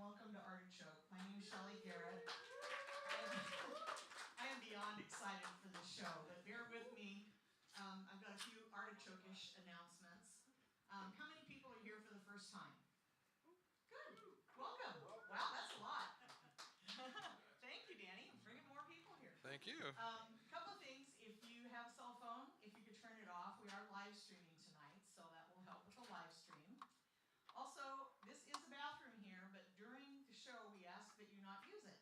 welcome to Artichoke. My name is Shelley Garrett. I am beyond excited for this show, but bear with me. I've got a few artichoke-ish announcements. How many people are here for the first time? Good. Welcome. Wow, that's a lot. Thank you, Danny. I'm bringing more people here. Thank you. Couple of things. If you have a cell phone, if you could turn it off. We are live streaming tonight, so that will help with the live stream. Also, this is a bathroom here, but during the show, we ask that you not use it.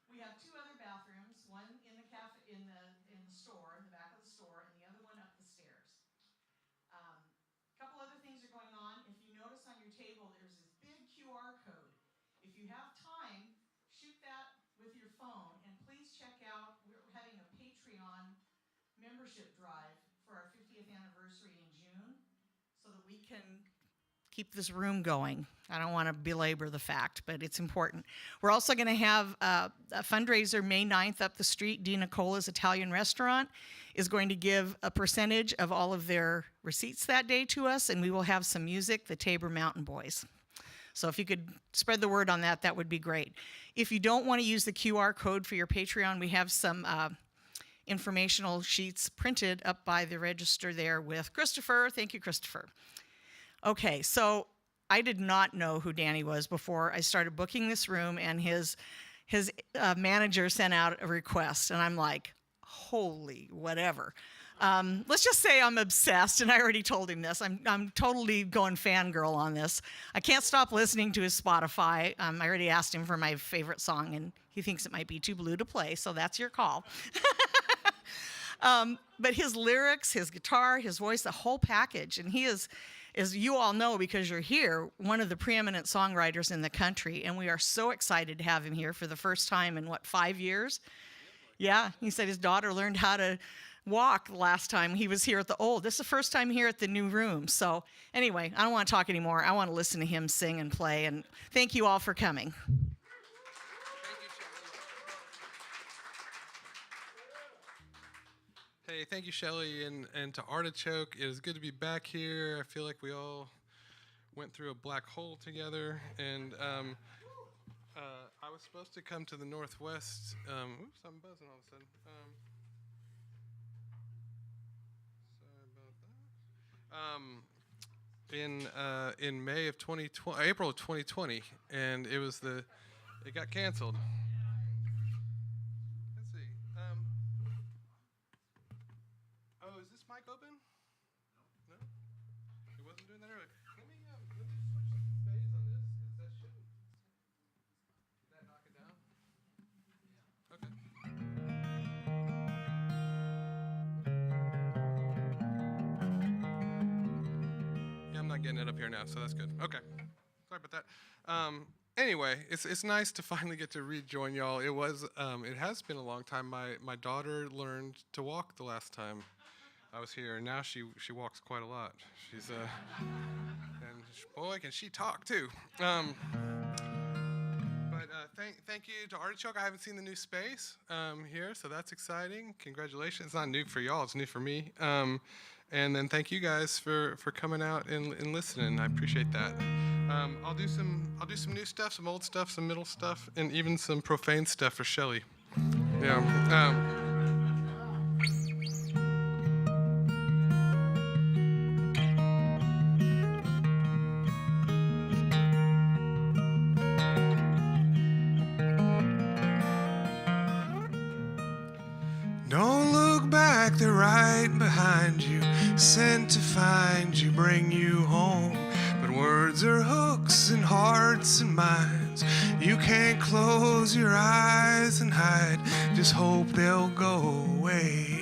We have two other bathrooms, one in the cafe, in the store, in the back of the store, and the other one up the stairs. A couple other things are going on. If you notice on your table, there's this big QR code. If you have time, shoot that with your phone, and please check out, we're having a Patreon membership drive for our 50th anniversary in June, so that we can keep this room going. I don't want to belabor the fact, but it's important. We're also going to have a fundraiser May 9th up the street. Di Nicola's Italian Restaurant is going to give a percentage of all of their receipts that day to us, and we will have some music, the Tabor Mountain Boys. So if you could spread the word on that, that would be great. If you don't want to use the QR code for your Patreon, we have some informational sheets printed up by the register there with Christopher. Thank you, Christopher. Okay, so I did not know who Danny was before I started booking this room, and his manager sent out a request, and I'm like, holy whatever. Let's just say I'm obsessed, and I already told him this. I'm totally going fangirl on this. I can't stop listening to his Spotify. I already asked him for my favorite song, and he thinks it might be too blue to play, so that's your call. But his lyrics, his guitar, his voice, the whole package, and he is, as you all know because you're here, one of the preeminent songwriters in the country, and we are so excited to have him here for the first time in, 5 years? Yeah, he said his daughter learned how to walk the last time he was here at the old. This is the first time here at the new room. So anyway, I don't want to talk anymore. I want to listen to him sing and play, and thank you all for coming. Hey, thank you, Shelley, and to Artichoke. It is good to be back here. I feel like we all went through a black hole together, and I was supposed to come to the Northwest. Oops, I'm buzzing all of a sudden. Sorry about that. In May of 2020, April of 2020, and it got canceled. Is this mic open? No? It wasn't doing that earlier. Let me switch the phase on this. Did that knock it down? Okay. Yeah, I'm not getting it up here now, so that's good. Okay. Sorry about that. Anyway, it's nice to finally get to rejoin y'all. It has been a long time. My daughter learned to walk the last time I was here, and now she walks quite a lot. She's boy, can she talk too. But thank you to Artichoke. I haven't seen the new space here, so that's exciting. Congratulations! It's not new for y'all; it's new for me. And then thank you guys for coming out and listening. I appreciate that. I'll do some new stuff, some old stuff, some middle stuff, and even some profane stuff for Shelley. Yeah. Don't look back, they're right behind you, sent to find you, bring you home. But words are hooks and hearts and minds. You can't close your eyes and hide, just hope they'll go away.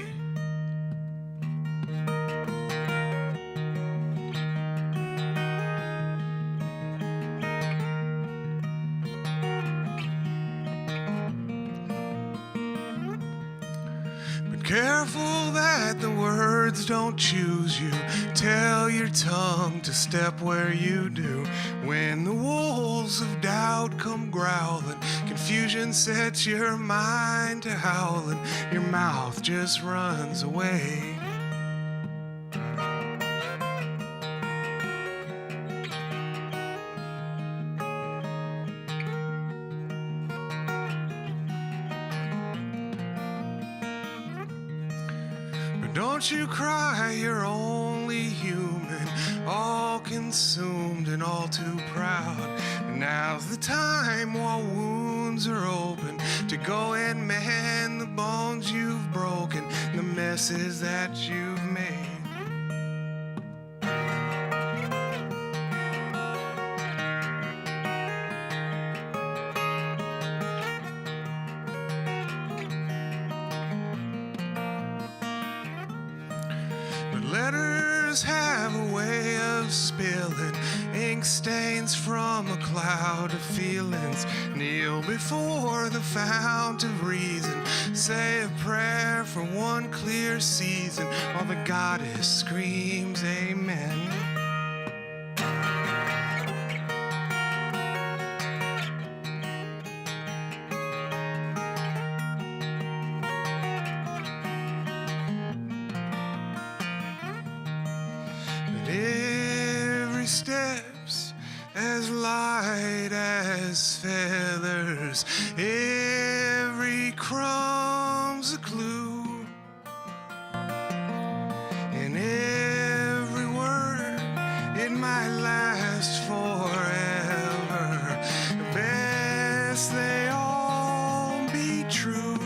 Careful that the words don't choose you. Tell your tongue to step where you do. When the wolves of doubt come growling, confusion sets your mind to howling. Your mouth just runs away. don't you cry, you're only human, all consumed and all too proud. Now's the time while wounds are open to go and mend the bones you've broken, the messes that you've made. Letters have a way of spilling ink stains from a cloud of feelings. Kneel before the fount of reason, say a prayer for one clear season, while the goddess screams amen. Every step's as light as feathers, every crumb's a clue, and every word, it might last forever. Best they all be true.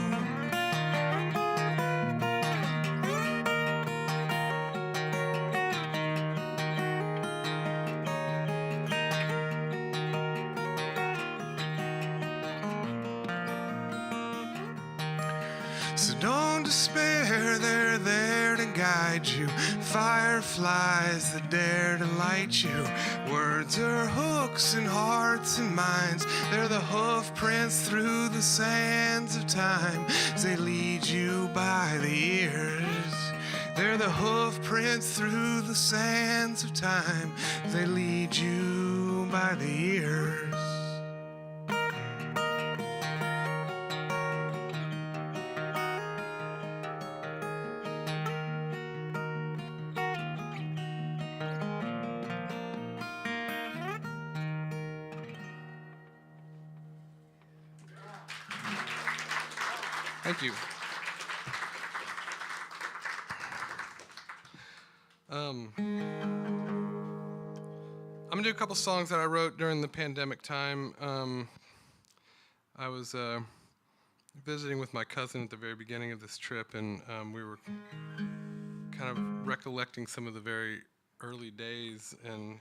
So don't despair, they're there to guide you. Fireflies that dare to light you. Words are hooks in hearts and minds. They're the hoof prints through the sands of time as they lead you by the ears. They're the hoof prints through the sands of time as they lead you by the ears. Thank you. I'm gonna do a couple songs that I wrote during the pandemic time. I was visiting with my cousin at the very beginning of this trip, and we were kind of recollecting some of the very early days, and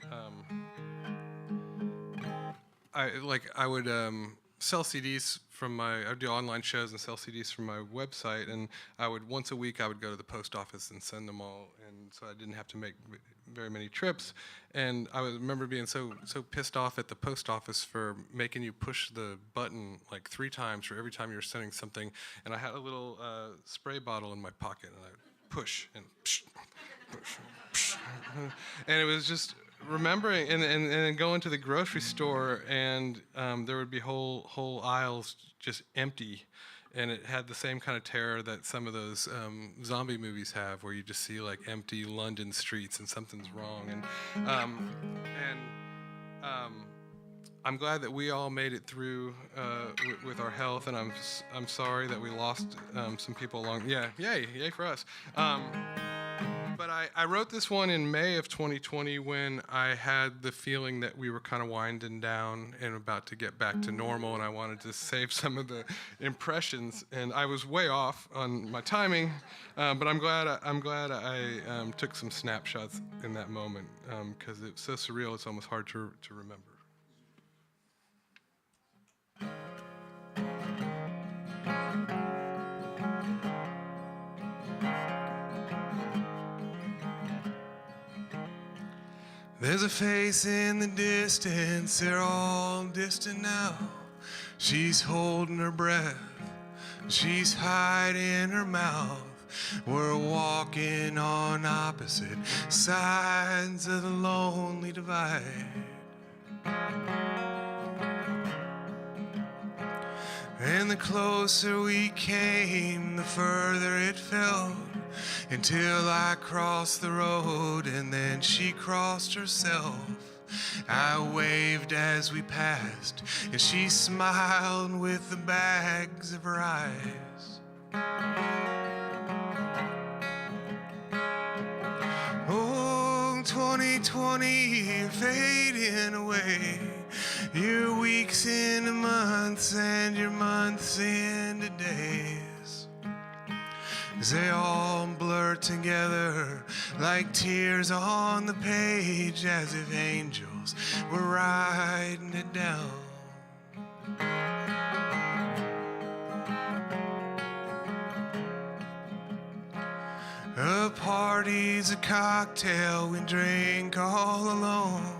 I would sell CDs from I do online shows and sell CDs from my website, and once a week I would go to the post office and send them all, and so I didn't have to make very many trips. And I remember being so pissed off at the post office for making you push the button like 3 times for every time you were sending something. And I had a little spray bottle in my pocket, and I would push and psh, push, psh. And it was just remembering, and then going to the grocery store, and there would be whole aisles just empty, and it had the same kind of terror that some of those zombie movies have, where you just see like empty London streets and something's wrong. And I'm glad that we all made it through with our health, and I'm sorry that we lost some people along. Yeah, yay for us. But I wrote this one in May of 2020 when I had the feeling that we were kind of winding down and about to get back to normal, and I wanted to save some of the impressions. And I was way off on my timing, but I'm glad I took some snapshots in that moment, because it's so surreal. It's almost hard to remember. There's a face in the distance, they're all distant now. She's holding her breath, she's hiding her mouth. We're walking on opposite sides of the lonely divide. And the closer we came, the further it felt, until I crossed the road and then she crossed herself. I waved as we passed, and she smiled with the bags of her eyes. 2020, you're fading away. Your weeks into months and your months into days. As they all blur together like tears on the page, as if angels were writing it down. A party's a cocktail we drink all alone.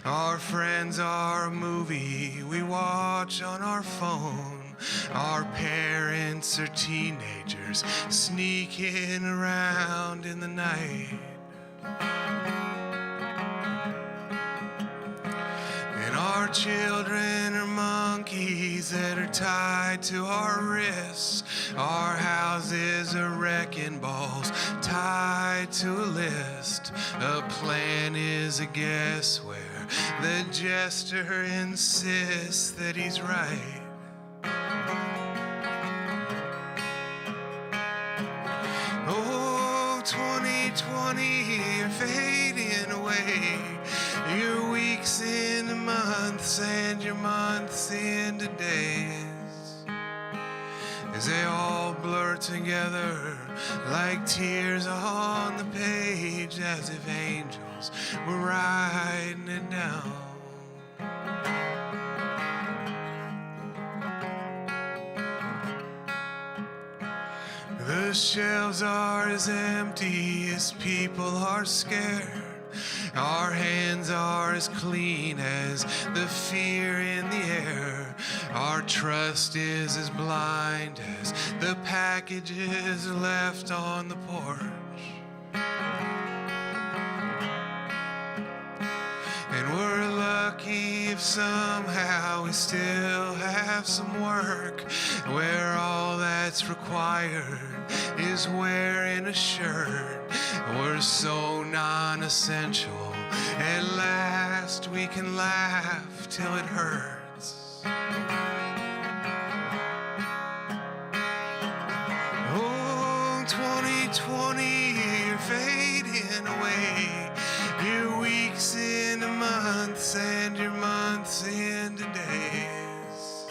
Our friends are a movie we watch on our phone. Our parents are teenagers sneaking around in the night. And our children are monkeys that are tied to our wrists. Our houses are wrecking balls tied to a list. A plan is a guess where the jester insists that he's right. Oh, 2020, you're fading away. Your weeks into months and your months into days. As they all blur together like tears on the page, as if angels were writing it down. The shelves are as empty as people are scared. Our hands are as clean as the fear in the air. Our trust is as blind as the packages left on the porch. And we're lucky if somehow we still have some work where all that's required is wearing a shirt. We're so non-essential, at last we can laugh till it hurts. Oh, 2020, you're fading away. Your weeks into months and your months into days.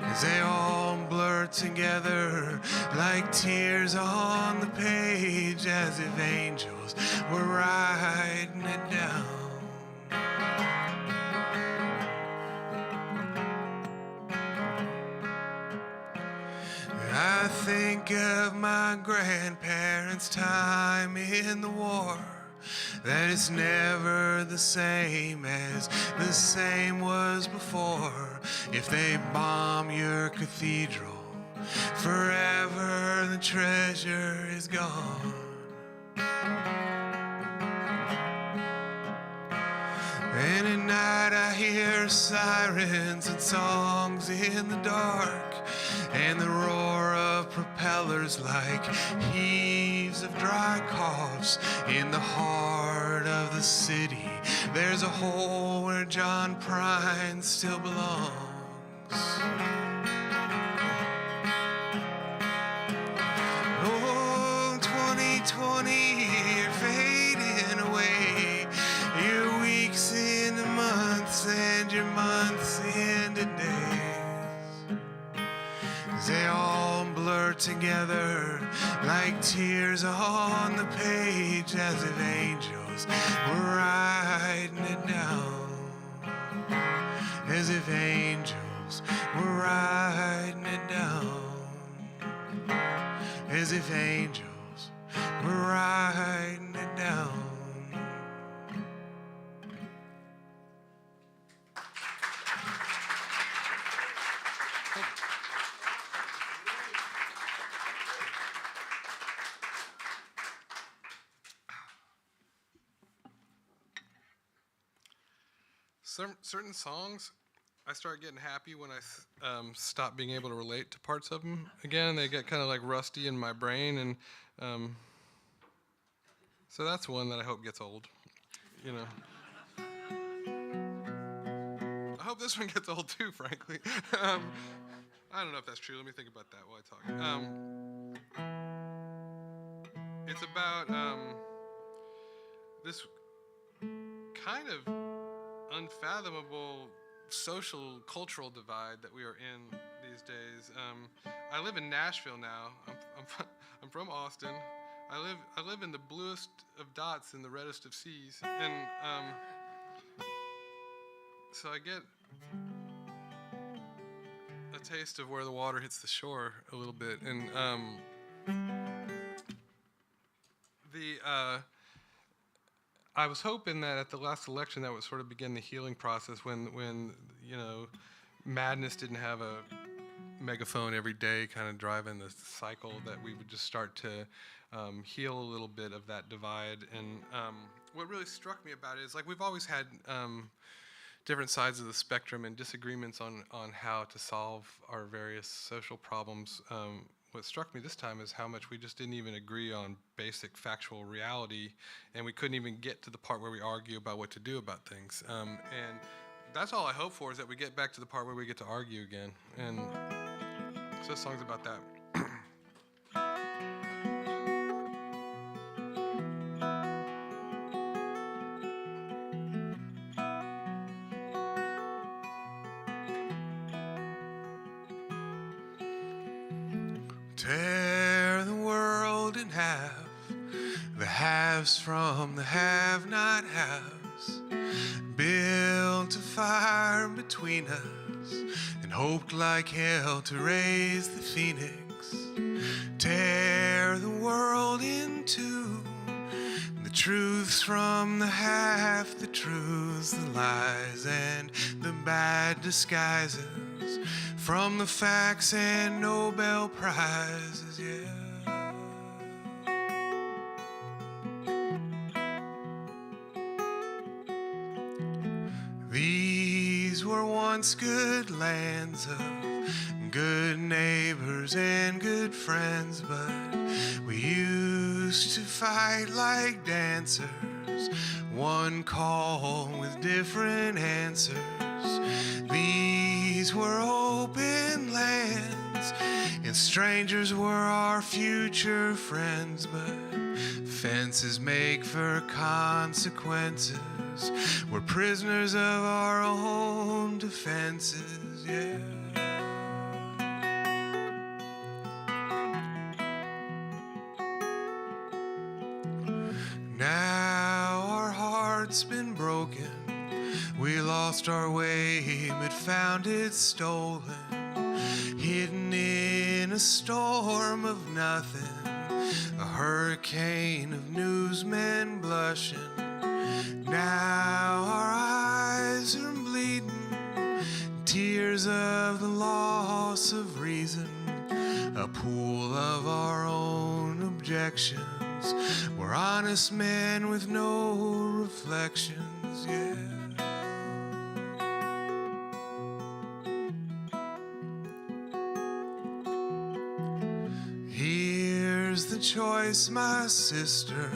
As they all blur together like tears on the page, as if angels were writing it down. I think of my grandparents' time in the war, that it's never the same as the same was before. If they bomb your cathedral, forever the treasure is gone. And at night I hear sirens and songs in the dark, and the roar of propellers like heaves of dry coughs. In the heart of the city, there's a hole where John Prine still belongs. Oh, 2020, you're fading away. Your weeks into months and your months into days. As they all blur together like tears on the page, as if angels were writing it down. As if angels were writing it down. As if angels were writing it down. Certain songs, I start getting happy when I stop being able to relate to parts of them again. They get kind of like rusty in my brain, and so that's one that I hope gets old. You know, I hope this one gets old too, frankly. I don't know if that's true. Let me think about that while I talk. It's about this kind of unfathomable social cultural divide that we are in these days. I live in Nashville now. I'm from Austin. I live in the bluest of dots in the reddest of seas, and so I get a taste of where the water hits the shore a little bit. And I was hoping that at the last election that would sort of begin the healing process when madness didn't have a megaphone every day kind of driving the cycle, that we would just start to heal a little bit of that divide. And what really struck me about it is, like, we've always had different sides of the spectrum and disagreements on how to solve our various social problems. What struck me this time is how much we just didn't even agree on basic factual reality, and we couldn't even get to the part where we argue about what to do about things. And that's all I hope for, is that we get back to the part where we get to argue again. And so this song's about that. Tear the world in half, the haves from the have-not haves. Built a fire between us and hoped like hell to raise the phoenix. Tear the world in two, the truths from the half, the truths, the lies, and the bad disguises from the facts and Nobel Prizes, yeah. These were once good lands of good neighbors and good friends, but we used to fight like dancers, one call with different answers. These were open lands, and strangers were our future friends, but fences make for consequences. We're prisoners of our own defenses, yeah. Now our heart's been broken. We lost our way, but found it stolen, hidden in a storm of nothing, a hurricane of newsmen blushing. Now our eyes are bleeding, tears of the loss of reason, a pool of our own objections. We're honest men with no reflections, yeah. Here's the choice, my sister,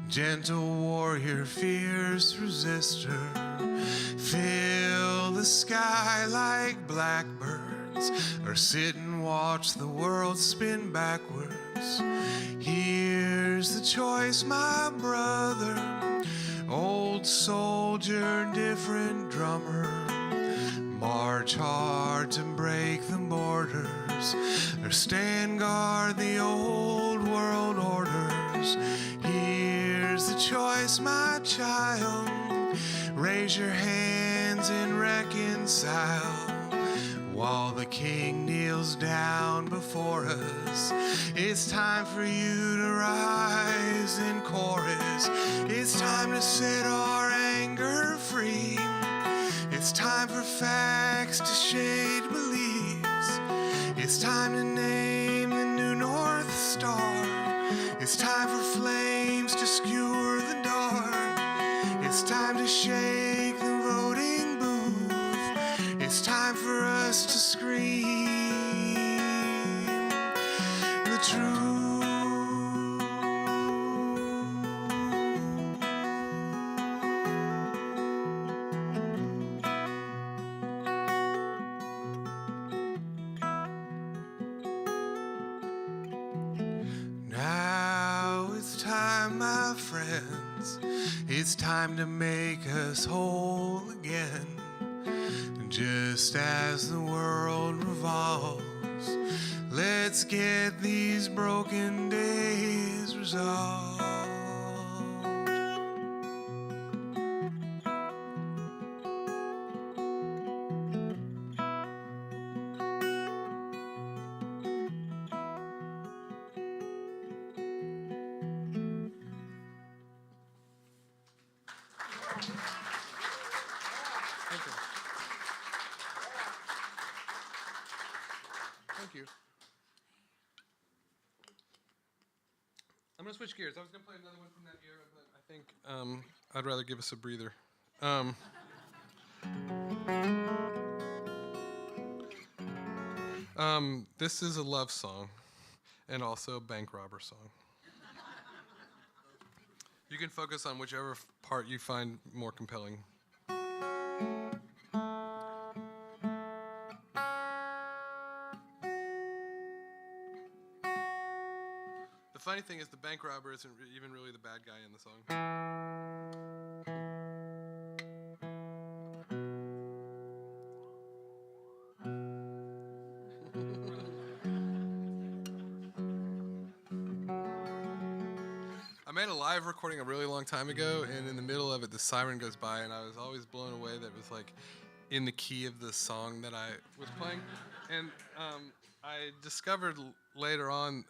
gentle warrior, fierce resistor. Fill the sky like blackbirds, or sit and watch the world spin backwards. Here's the choice, my brother, old soldier, different drummer. March hard to break the borders, or stand guard the old world orders. Here's the choice, my child, raise your hands and reconcile, while the king kneels down before us. It's time for you to rise in chorus. It's time to set our anger free. It's time for facts to shade beliefs. It's time to name the new North Star. It's time for flames to skewer the dark. It's time to shake the voting booth. It's time for us to scream the truth. Now it's time, my my friends. It's time to make us whole again. Just as the world revolves, let's get these broken days resolved. Thank you. I'm gonna switch gears. I was gonna play another one from that era, but I think I'd rather give us a breather. This is a love song, and also a bank robber song. You can focus on whichever part you find more compelling. The funny thing is the bank robber isn't even really the bad guy in the song. I made a live recording a really long time ago, and in the middle of it, the siren goes by, and I was always blown away that it was like in the key of the song that I was playing. And I discovered later on,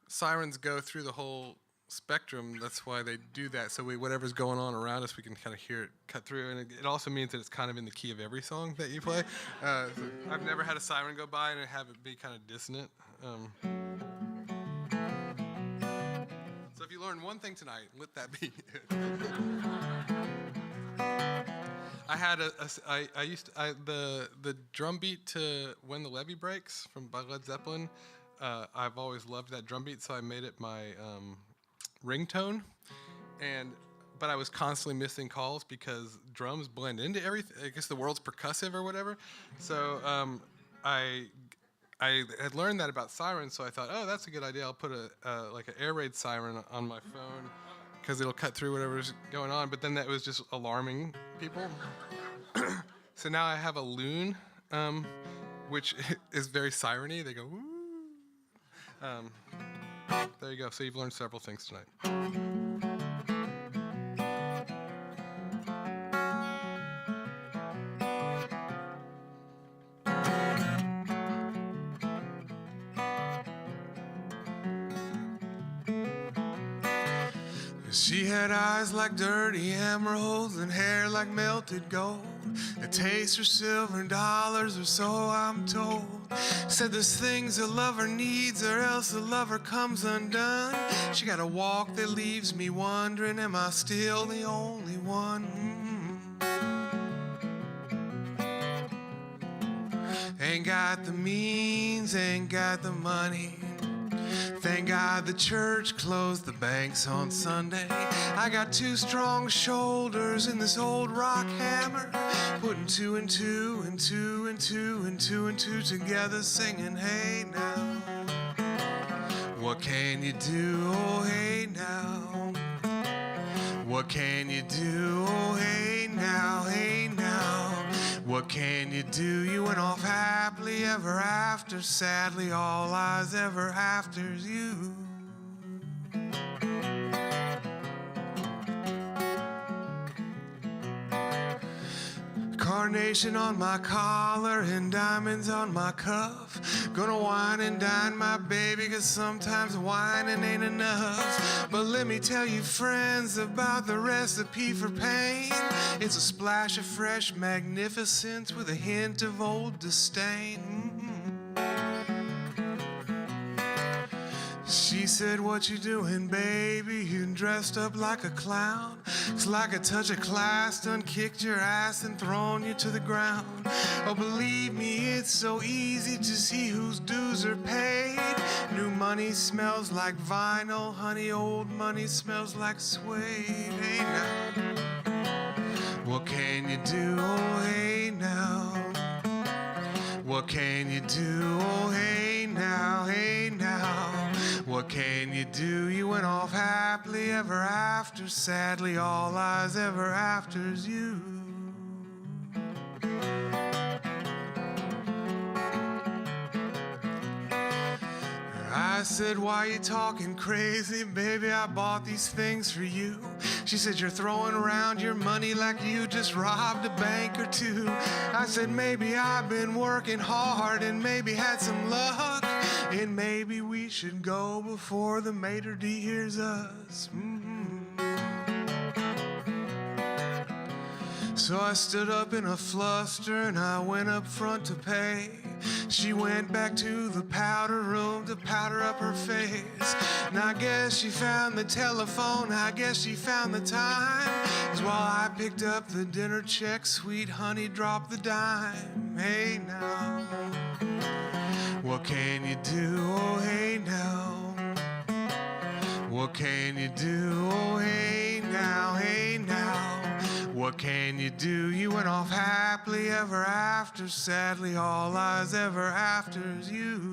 sirens go through the whole spectrum. That's why they do that. So whatever's going on around us, we can kind of hear it cut through. And it also means that it's kind of in the key of every song that you play. So I've never had a siren go by and have it be kind of dissonant. So if you learn one thing tonight, let that be it. I had the drum beat to When the Levee Breaks by Led Zeppelin. I've always loved that drum beat, so I made it my ringtone. But I was constantly missing calls because drums blend into everything. I guess the world's percussive or whatever. So I had learned that about sirens, so I thought, oh, that's a good idea. I'll put like an air raid siren on my phone because it'll cut through whatever's going on. But then that was just alarming people. So now I have a loon, which is very siren-y. They go, woo. There you go. So you've learned several things tonight. She had eyes like dirty emeralds and hair like melted gold. The taste for silver and dollars, or so I'm told. Said there's things a lover needs, or else a lover comes undone. She got a walk that leaves me wondering, am I still the only one? Ain't got the means, ain't got the money. Thank God the church closed the banks on Sunday. I got two strong shoulders in this old rock hammer, putting two and two and two and two and two and two together, singing, hey now. What can you do, oh hey now? What can you do, oh hey now, hey now? What can you do? You went off happily ever after. Sadly, all eyes ever after's you. Carnation on my collar and diamonds on my cuff. Gonna wine and dine my baby, 'cause sometimes whining ain't enough. But let me tell you, friends, about the recipe for pain. It's a splash of fresh magnificence with a hint of old disdain. She said, what you doing, baby? You dressed up like a clown. It's like a touch of class done kicked your ass and thrown you to the ground. Oh, believe me, it's so easy to see whose dues are paid. New money smells like vinyl, honey, old money smells like suede. Hey now, what can you do, oh hey now? What can you do, oh hey now, hey now? What What can you do? You went off happily ever after. Sadly, all eyes ever after's you. I said, why you talking crazy? Baby, I bought these things for you. She said, you're throwing around your money like you just robbed a bank or two. I said, maybe I've been working hard and maybe had some luck. And maybe we should go before the maitre d' hears us. So I stood up in a fluster and I went up front to pay. She went back to the powder room to powder up her face. And I guess she found the telephone, I guess she found the time. 'Cause while I picked up the dinner check, sweet honey dropped the dime. Hey now, what can you do? Oh hey now, what can you do? Oh hey now, hey now. What can you do? You went off happily ever after. Sadly, all eyes ever after's you.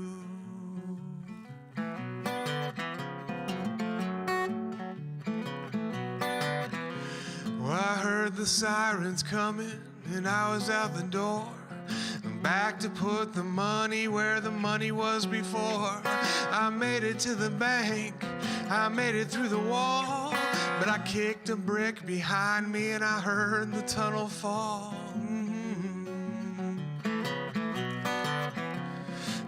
Well, I heard the sirens coming and I was out the door. I'm back to put the money where the money was before. I made it to the bank, I made it through the wall. But I kicked a brick behind me and I heard the tunnel fall.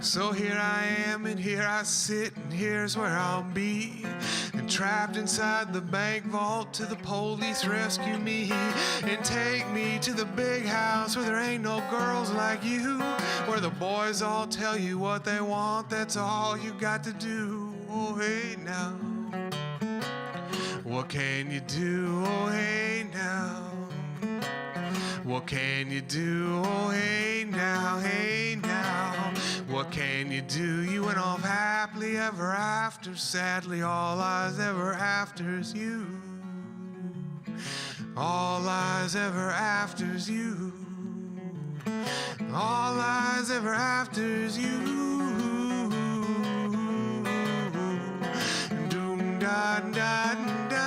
So here I am and here I sit and here's where I'll be. And trapped inside the bank vault till the police rescue me. And take me to the big house where there ain't no girls like you. Where the boys all tell you what they want, that's all you got to do. Oh hey now, what can you do? Oh hey now, what can you do? Oh hey now, hey now. What can you do? You went off happily ever after. Sadly, all eyes ever after's you. All eyes ever after's you. All eyes ever after's you. Doom da da da.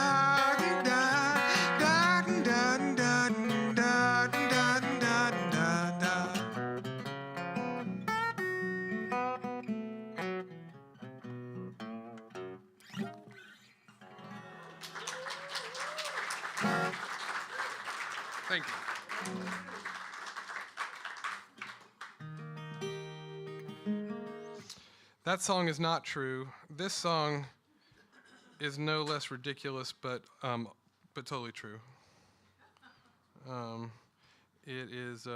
Thank you. That song is not true. This song is no less ridiculous, but totally true. It is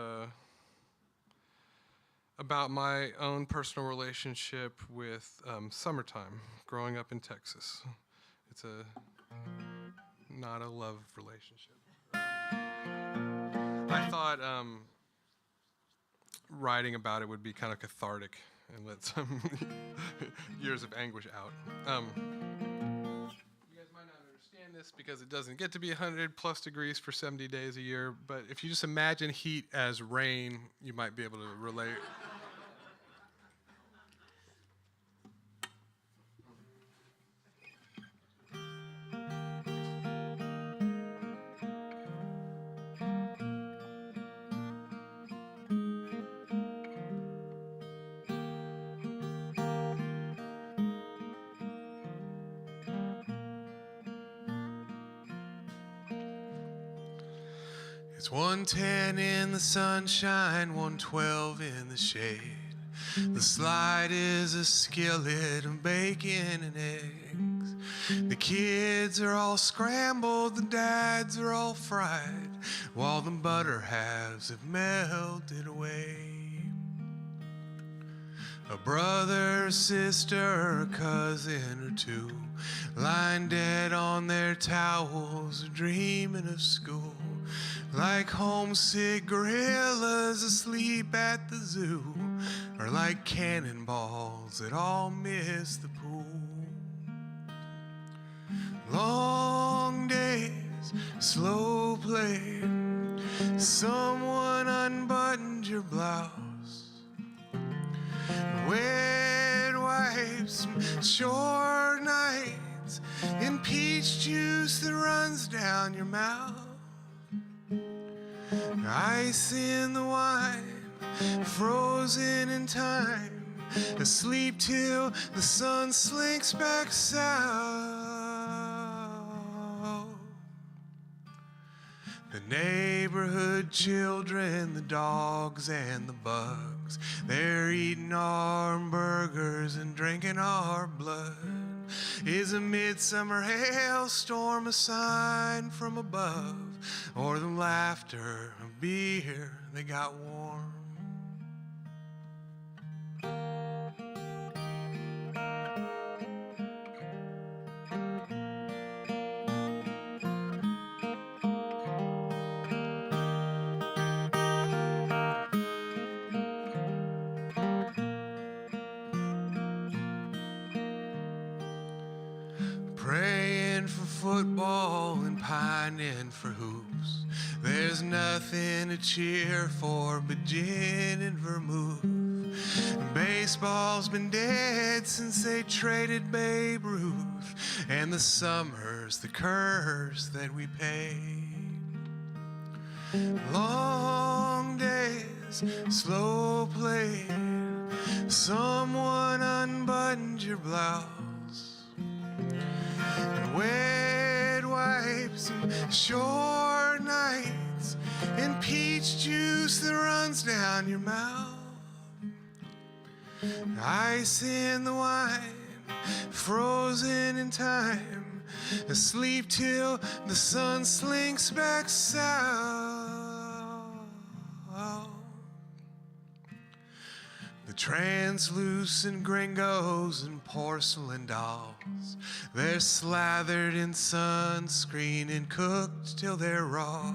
about my own personal relationship with summertime, growing up in Texas. It's not a love relationship. I thought writing about it would be kind of cathartic and let some years of anguish out. You guys might not understand this because it doesn't get to be 100+ degrees for 70 days a year, but if you just imagine heat as rain, you might be able to relate. It's 1:10 in the sunshine, 1:12 in the shade. The slide is a skillet of bacon and eggs. The kids are all scrambled, the dads are all fried, while the butter halves have melted away. A brother, sister, a cousin or two, lying dead on their towels, dreaming of school. Like homesick gorillas asleep at the zoo, or like cannonballs that all miss the pool. Long days, slow play, someone unbuttoned your blouse. Wet wipes, short peach juice that runs down your mouth. Ice in the wine, frozen in time, asleep till the sun slinks back south. The neighborhood children, the dogs and the bugs, they're eating our burgers and drinking our blood. Is a midsummer hailstorm a sign from above, or the laughter of beer that got warm? Praying for football and pining for hoops. There's nothing to cheer for but gin and vermouth. Baseball's been dead since they traded Babe Ruth, and the summer's the curse that we paid. Long days, slow play, someone unbuttoned your blouse. And wet wipes and short nights and peach juice that runs down your mouth. Ice in the wine, frozen in time, asleep till the sun slinks back south. The translucent gringos and porcelain dolls, they're slathered in sunscreen and cooked till they're raw.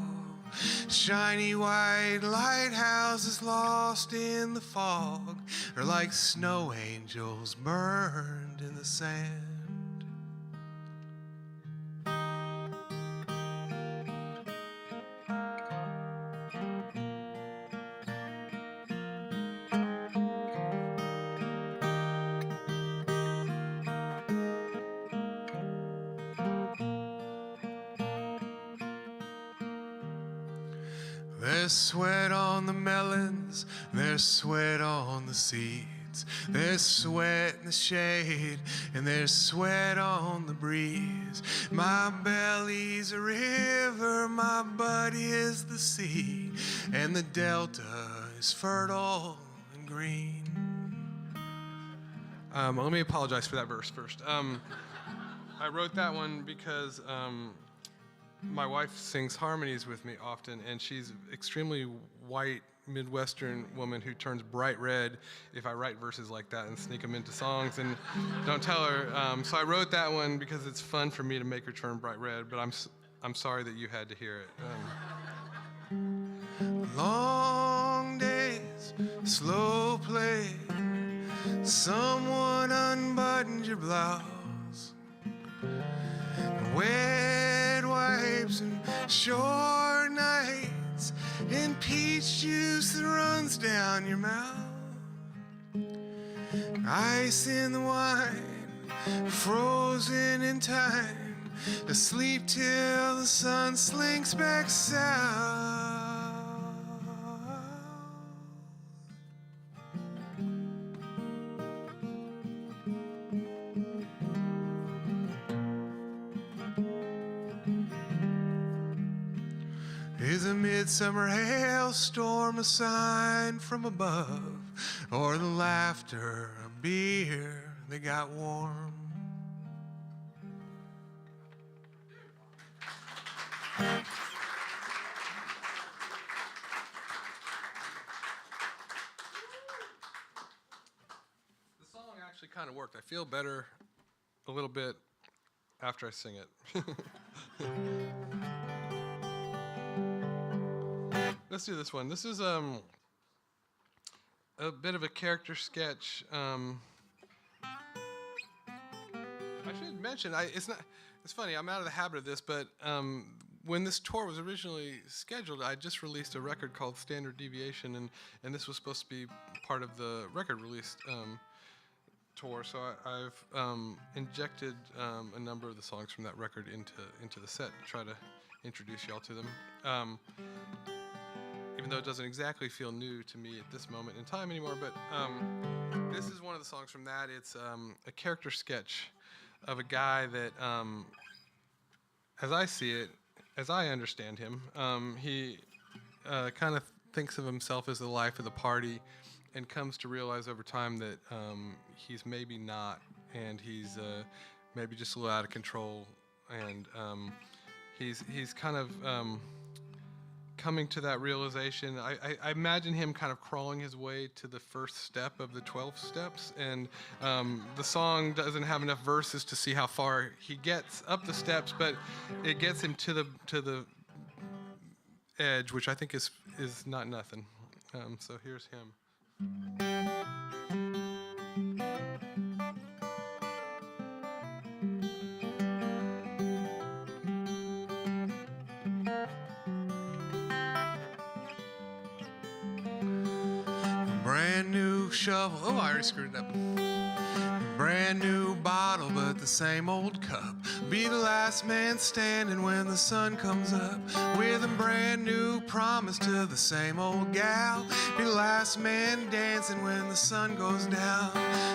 Shiny white lighthouses lost in the fog are like snow angels burned in the sand. There's sweat on the melons, there's sweat on the seeds, there's sweat in the shade, and there's sweat on the breeze. My belly's a river, my butt is the sea, and the delta is fertile and green. Let me apologize for that verse first. I wrote that one because my wife sings harmonies with me often, and she's an extremely white Midwestern woman who turns bright red if I write verses like that and sneak them into songs and don't tell her. So I wrote that one because it's fun for me to make her turn bright red, but I'm sorry that you had to hear it. Long days, slow play, someone unbuttoned your blouse. Wet wipes and short nights and peach juice that runs down your mouth. Ice in the wine, frozen in time, asleep till the sun slinks back south. Is a midsummer hailstorm a sign from above, or the laughter of beer that got warm? The song actually kind of worked. I feel better a little bit after I sing it. Let's do this one. This is a bit of a character sketch. I should mention, it's funny, I'm out of the habit of this, but when this tour was originally scheduled, I just released a record called Standard Deviation, and this was supposed to be part of the record release. tour, so I've injected a number of the songs from that record into the set to try to introduce y'all to them. Even though it doesn't exactly feel new to me at this moment in time anymore, but this is one of the songs from that. It's a character sketch of a guy that, as I see it, as I understand him, he kind of thinks of himself as the life of the party and comes to realize over time that he's maybe not, and he's maybe just a little out of control, and he's kind of coming to that realization. I imagine him kind of crawling his way to the first step of the 12 steps, and the song doesn't have enough verses to see how far he gets up the steps, but it gets him to the edge, which I think is not nothing. So here's him. Brand new shovel. Oh, I already screwed it up. Brand new bottle, but the same old cup. Be the last man standing when the sun comes up. With a brand new promise to the same old gal. Be the last man dancing when the sun goes down.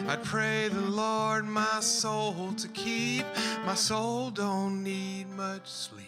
I'd pray the Lord my soul to keep. My soul don't need much sleep.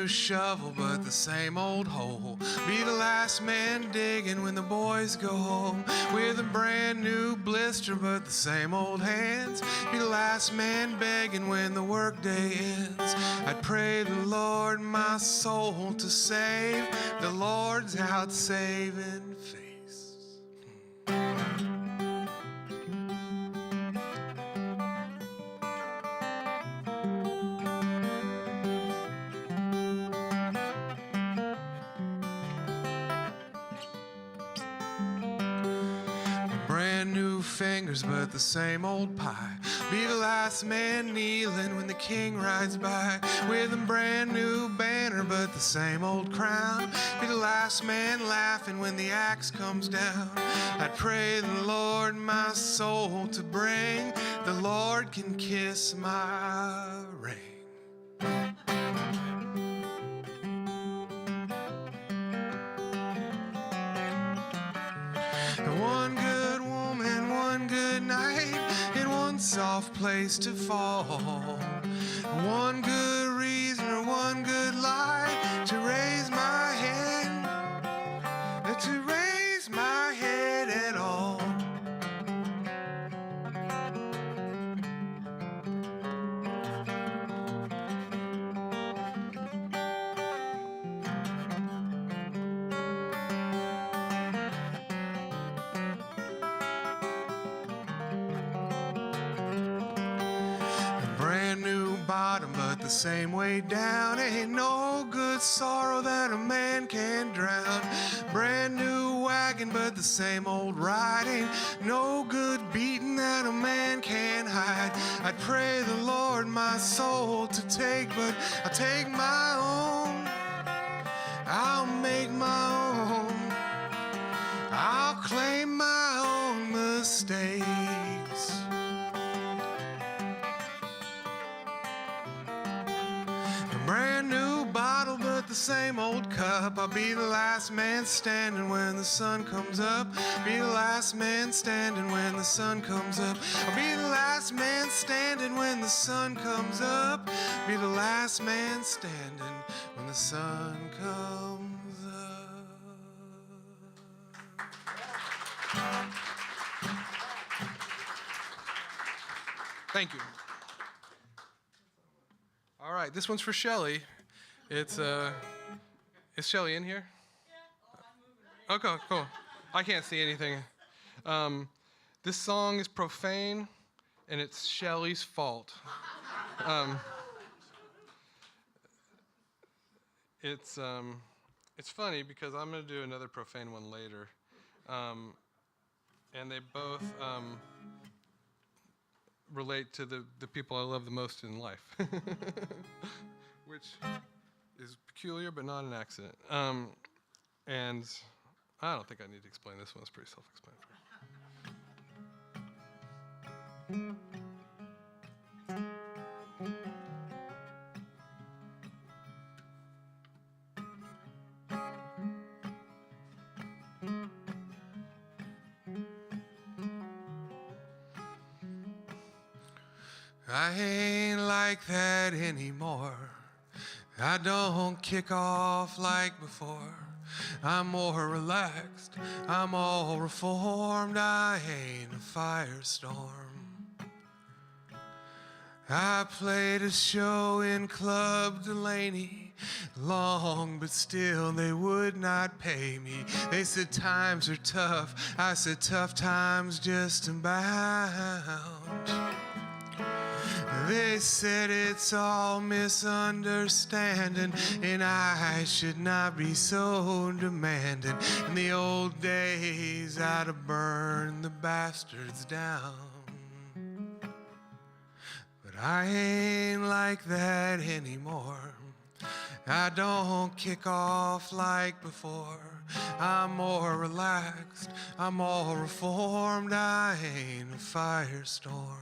Shovel, but the same old hole. Be the last man digging when the boys go home. With a brand new blister, but the same old hands. Be the last man begging when the workday ends. I'd pray the Lord my soul to save. The Lord's out saving face. Fingers, but the same old pie. Be the last man kneeling when the king rides by. With a brand new banner, but the same old crown. Be the last man laughing when the axe comes down. I'd pray the Lord my soul to bring. The Lord can kiss my ring. One good woman, one good night, in one soft place to fall. One good reason or one good lie to raise my head, to raise my head at all. But the same way down. Ain't no good sorrow that a man can drown. Brand new wagon, but the same old ride. Ain't no good beating that a man can hide. I'd pray the Lord my soul to take, but I'll take my own. I'll make my own. I'll claim my own mistakes. Brand new bottle, but the same old cup. I'll be the last man standing when the sun comes up. Be the last man standing when the sun comes up. I'll be the last man standing when the sun comes up. Be the last man standing when the sun comes up. Thank you. All right, this one's for Shelly. Is Shelly in here? Yeah. Okay, cool. I can't see anything. This song is profane, and it's Shelly's fault. It's funny because I'm going to do another profane one later. and they both relate to the people I love the most in life, which is peculiar but not an accident. And I don't think I need to explain this one. It's pretty self-explanatory. I ain't like that anymore. I don't kick off like before. I'm more relaxed. I'm all reformed. I ain't a firestorm. I played a show in Club Delaney, long but still they would not pay me. They said times are tough. I said tough times just abound. They said it's all misunderstanding, and I should not be so demanding. In the old days, I'd have burned the bastards down. But I ain't like that anymore. I don't kick off like before. I'm more relaxed. I'm all reformed. I ain't a firestorm.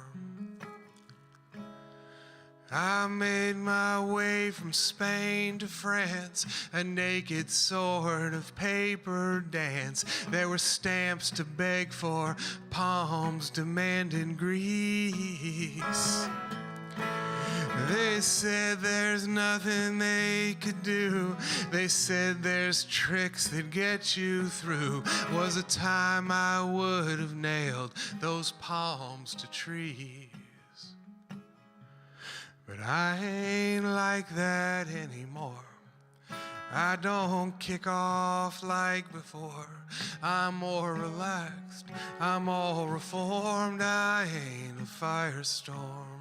I made my way from Spain to France, a naked sort of paper dance. There were stamps to beg for, palms demanding grease. They said there's nothing they could do. They said there's tricks that get you through. Was a time I would have nailed those palms to trees. But I ain't like that anymore. I don't kick off like before. I'm more relaxed. I'm all reformed. I ain't a firestorm.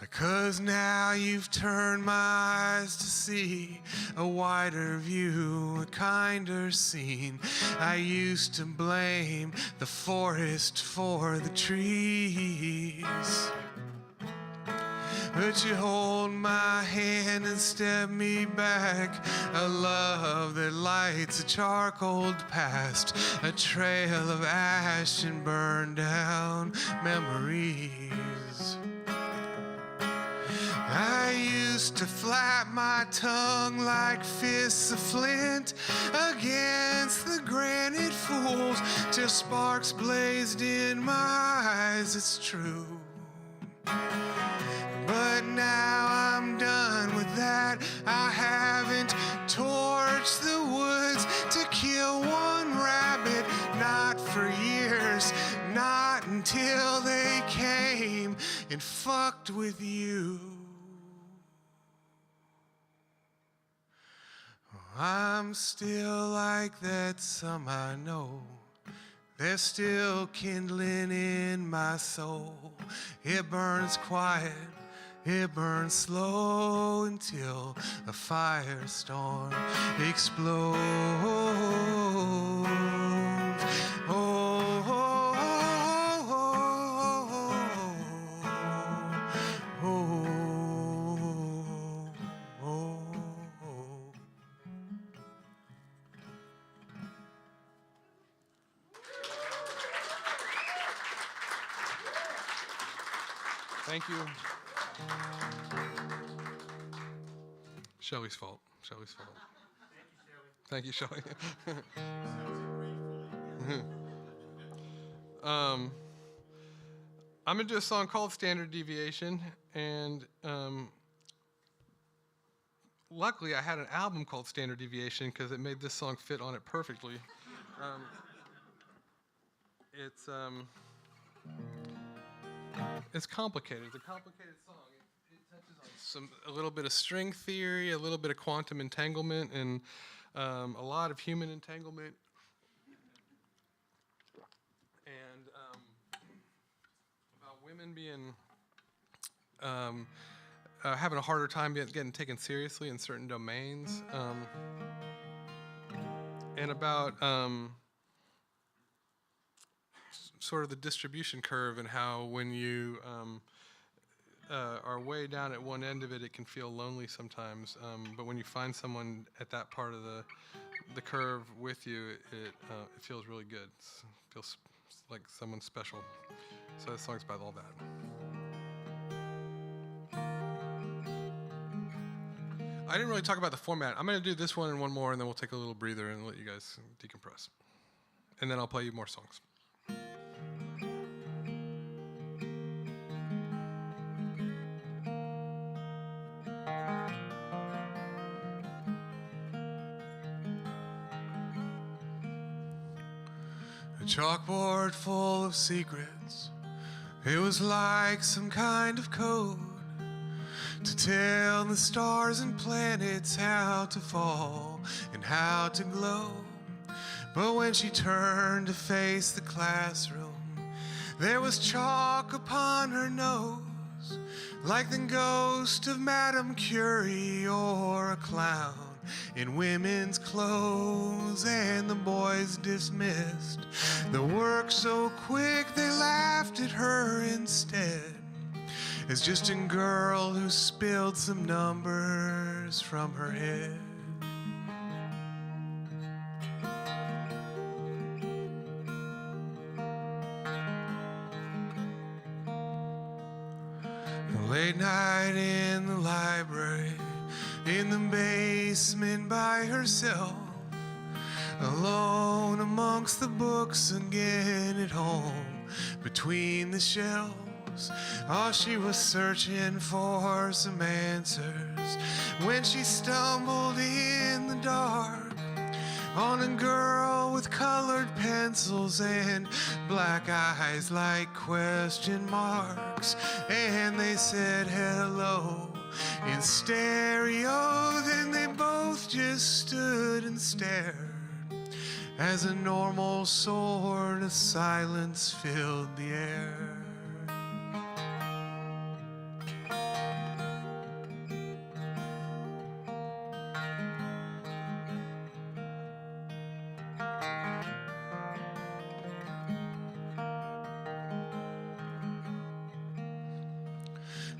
'Cause now you've turned my eyes to see a wider view, a kinder scene. I used to blame the forest for the trees, but you hold my hand and step me back. A love that lights a charcoaled past, a trail of ash and burned down memories. I used to flap my tongue like fists of flint against the granite fools till sparks blazed in my eyes, it's true. But now I'm done with that. I haven't torched the woods to kill one rabbit, not for years, not until they came and fucked with you. I'm still like that, some I know. They're still kindling in my soul. It burns quiet, it burns slow until a firestorm explodes. Thank you. Shelley's fault. Shelley's fault. Thank you, Shelley. I'm gonna do a song called Standard Deviation, and luckily I had an album called Standard Deviation because it made this song fit on it perfectly. It's complicated. It's a complicated song. It touches on a little bit of string theory, a little bit of quantum entanglement, and a lot of human entanglement. And about women being having a harder time getting taken seriously in certain domains, and about sort of the distribution curve and how when you are way down at one end of it, it can feel lonely sometimes. But when you find someone at that part of the curve with you, it feels really good. It feels like someone special. So this song's about all that. I didn't really talk about the format. I'm going to do this one and one more, and then we'll take a little breather and let you guys decompress. And then I'll play you more songs. A chalkboard full of secrets. It was like some kind of code to tell the stars and planets how to fall and how to glow. But when she turned to face the classroom, there was chalk upon her nose, like the ghost of Madame Curie or a clown in women's clothes. And the boys dismissed the work so quick they laughed at her instead, as just a girl who spilled some numbers from her head. A late night in the library, in the basement by herself, alone amongst the books again at home between the shelves. Oh, she was searching for some answers when she stumbled in the dark on a girl with colored pencils and black eyes like question marks. And they said hello in stereo, then they both just stood and stared as a normal sort of silence filled the air.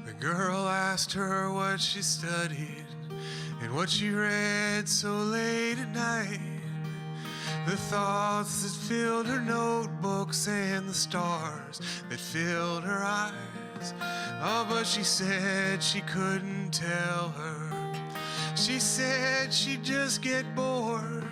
The girl asked her what she studied and what she read so late at night, the thoughts that filled her notebooks and the stars that filled her eyes. Oh, but she said she couldn't tell her. She said she'd just get bored.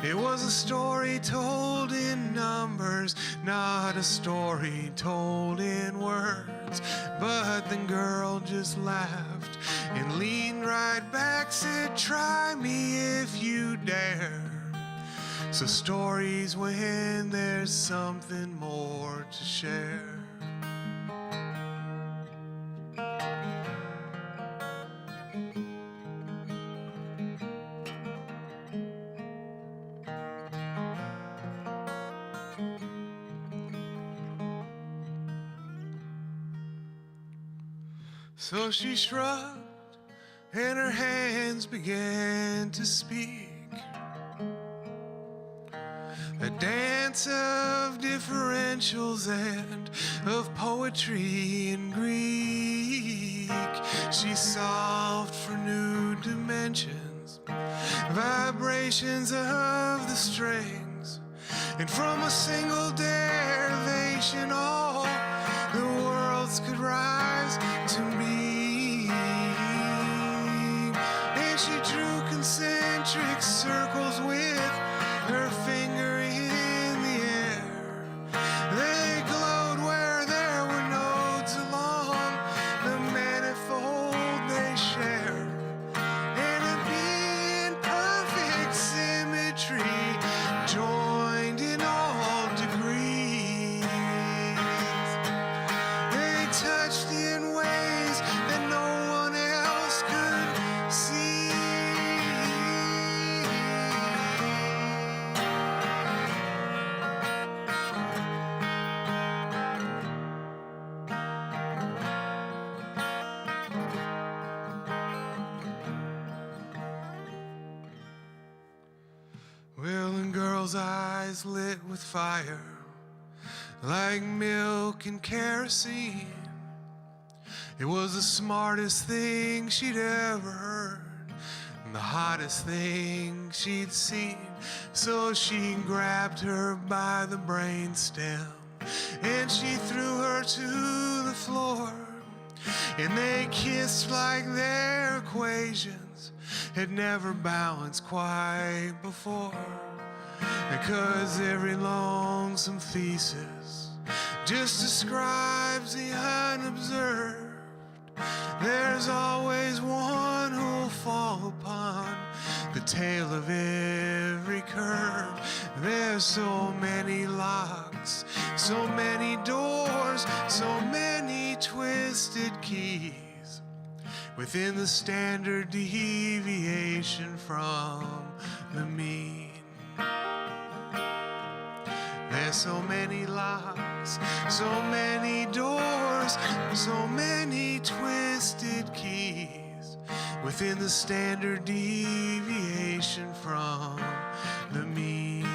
It was a story told in numbers, not a story told in words. But the girl just laughed and leaned right back, said, "Try me if you dare." So stories when there's something more to share. So she shrugged and her hands began to speak. A dance of differentials and of poetry in Greek. She solved for new dimensions, vibrations of the strings, and from a single derivation all the worlds could rise to being. And she drew concentric circles with her finger in the air. They glowed where there were nodes along the manifold they share. And to be in perfect symmetry, joined in all degrees. They touched in ways that no one else could see. Well, and girls' eyes lit with fire, like milk and kerosene. It was the smartest thing she'd ever heard, and the hottest thing she'd seen. So she grabbed her by the brainstem, and she threw her to the floor. And they kissed like their equations had never balanced quite before. Because every lonesome thesis just describes the unobserved. There's always one who'll fall upon the tail of every curve. There's so many locks, so many doors, so many twisted keys within the standard deviation from the mean. There's so many locks, so many doors, so many twisted keys within the standard deviation from the mean.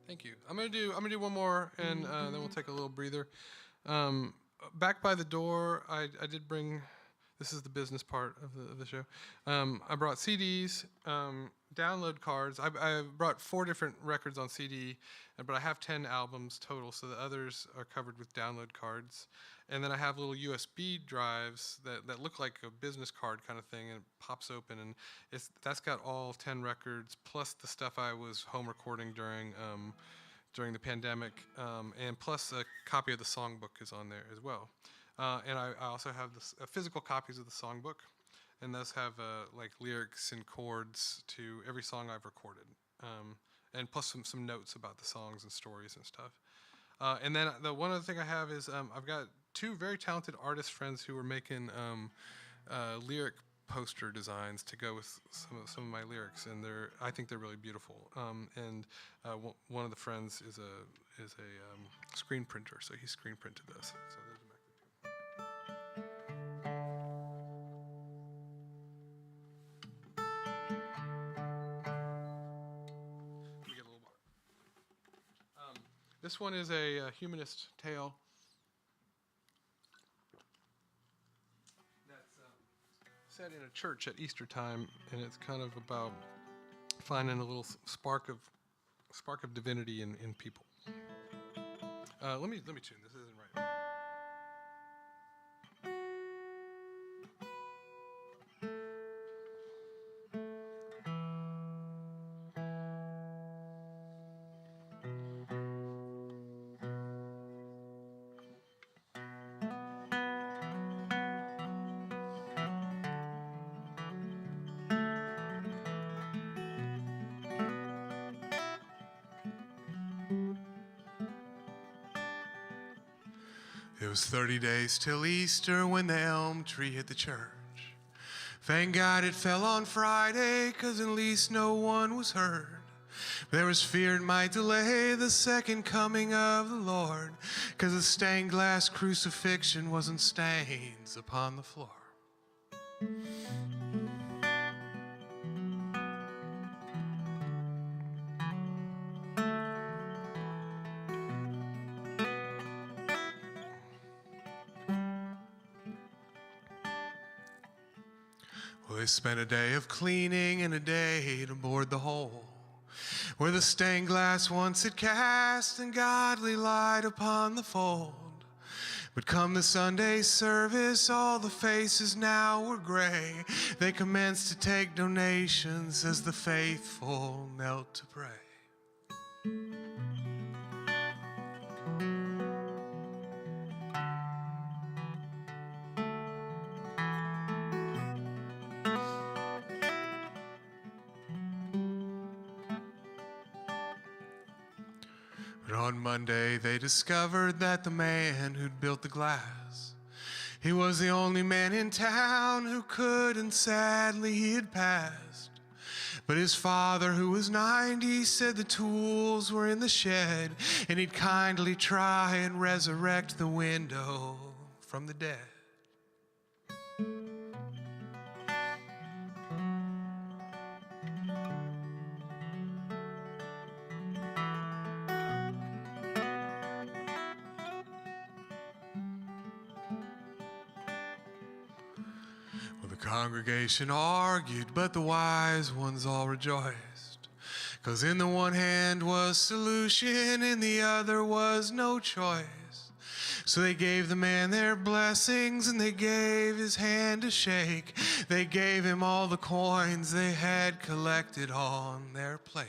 Thank you. I'm gonna do one more, and then we'll take a little breather. Back by the door, I did bring. This is the business part of the show. I brought CDs, download cards. I brought 4 different records on CD, but I have 10 albums total, so the others are covered with download cards. And then I have little USB drives that look like a business card kind of thing, and it pops open, and that's got all 10 records plus the stuff I was home recording during the pandemic, and plus a copy of the songbook is on there as well. And I also have physical copies of the songbook, and those have like lyrics and chords to every song I've recorded, and plus some notes about the songs and stories and stuff. And then the one other thing I have is I've got 2 very talented artist friends who are making lyric poster designs to go with some of my lyrics, and I think they're really beautiful. And one of the friends is a screen printer, so he screen printed this. So those are my 2. Let me get a little water. This one is a humanist tale. Set in a church at Easter time, and it's kind of about finding a little spark of divinity in people. Let me tune. This isn't right. It was 30 days till Easter when the elm tree hit the church. Thank God it fell on Friday, 'cause at least no one was hurt. There was fear it might delay the second coming of the Lord, 'cause the stained glass crucifixion wasn't stains upon the floor. Well, they spent a day of cleaning and a day to board the hole where the stained glass once had cast and godly light upon the fold. But come the Sunday service, all the faces now were gray. They commenced to take donations as the faithful knelt to pray. But on Monday they discovered that the man who'd built the glass, He was the only man in town who could, and sadly he had passed. But his father, who was 90, said the tools were in the shed, and he'd kindly try and resurrect the window from the dead. The congregation argued, but the wise ones all rejoiced. 'Cause in the one hand was solution, in the other was no choice. So they gave the man their blessings, and they gave his hand a shake. They gave him all the coins they had collected on their plates.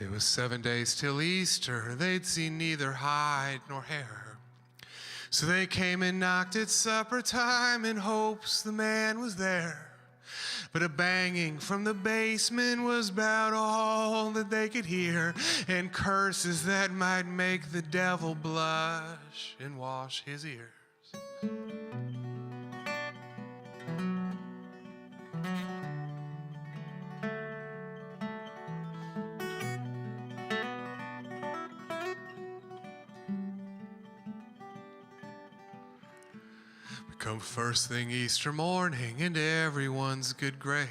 It was 7 days till Easter. They'd seen neither hide nor hair. So they came and knocked at supper time in hopes the man was there. But a banging from the basement was about all that they could hear, and curses that might make the devil blush and wash his ears. Come first thing Easter morning into everyone's good grace.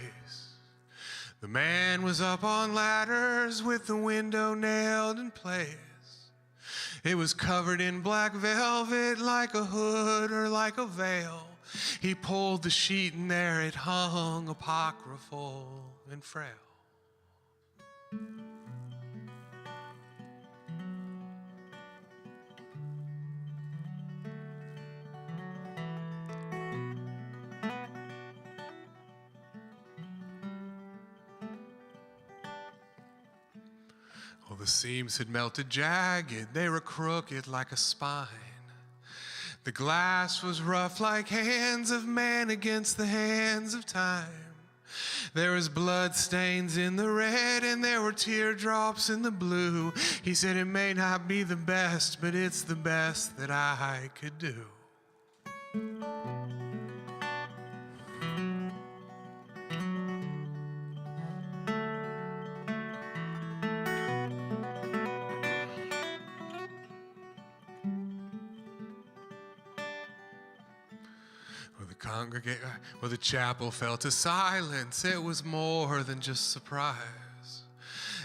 The man was up on ladders with the window nailed in place. It was covered in black velvet like a hood or like a veil. He pulled the sheet and there it hung, apocryphal and frail. The seams had melted jagged, they were crooked like a spine. The glass was rough like hands of man against the hands of time. There was blood stains in the red and there were teardrops in the blue. He said, it may not be the best, but it's the best that I could do. Well, the chapel fell to silence. It was more than just surprise,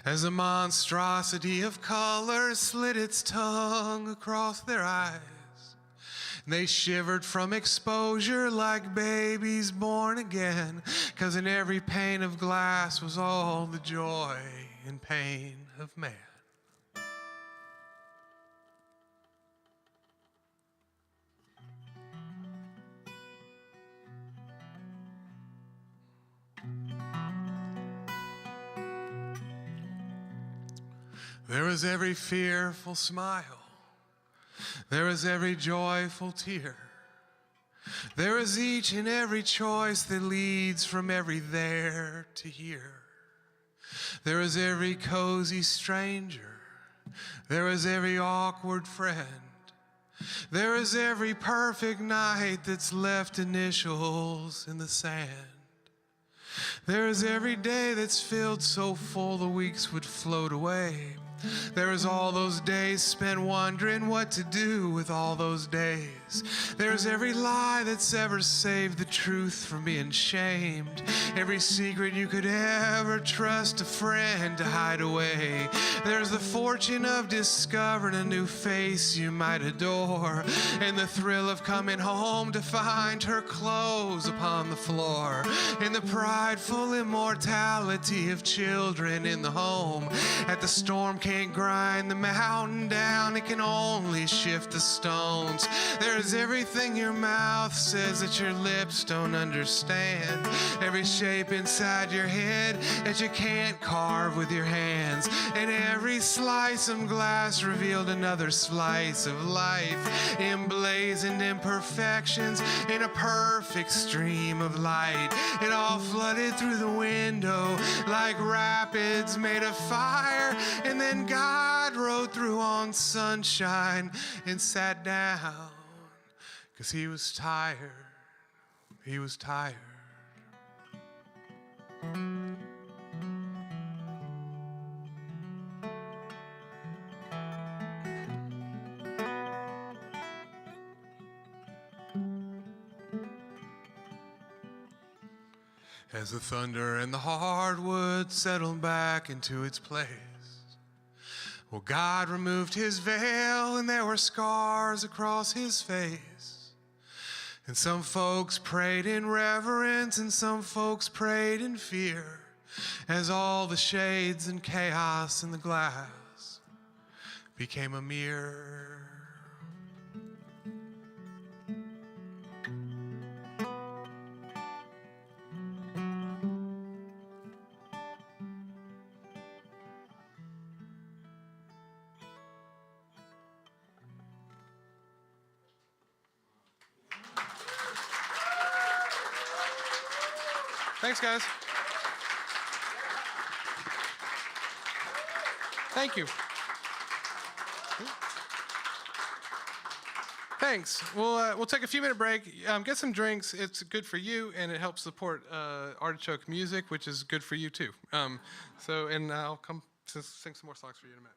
as a monstrosity of color slid its tongue across their eyes. They shivered from exposure like babies born again, 'cause in every pane of glass was all the joy and pain of man. There was every fearful smile. There was every joyful tear. There is each and every choice that leads from every there to here. There is every cozy stranger. There is every awkward friend. There is every perfect night that's left initials in the sand. There is every day that's filled so full the weeks would float away. There is all those days spent wondering what to do with all those days. There's every lie that's ever saved the truth from being shamed. Every secret you could ever trust a friend to hide away. There's the fortune of discovering a new face you might adore, and the thrill of coming home to find her clothes upon the floor, and the prideful immortality of children in the home. At the storm came can't grind the mountain down, it can only shift the stones. There's everything your mouth says that your lips don't understand. Every shape inside your head that you can't carve with your hands. And every slice of glass revealed another slice of life, emblazoned imperfections in a perfect stream of light. It all flooded through the window like rapids made of fire. And then God rode through on sunshine and sat down, 'cause he was tired. He was tired. As the thunder and the hardwood settled back into its place, well, God removed his veil and there were scars across his face. And some folks prayed in reverence and some folks prayed in fear, as all the shades and chaos in the glass became a mirror. Thanks, guys. Thank you. Thanks. We'll take a few-minute break. Get some drinks. It's good for you, and it helps support Artichoke music, which is good for you too. And I'll come to sing some more songs for you in a minute.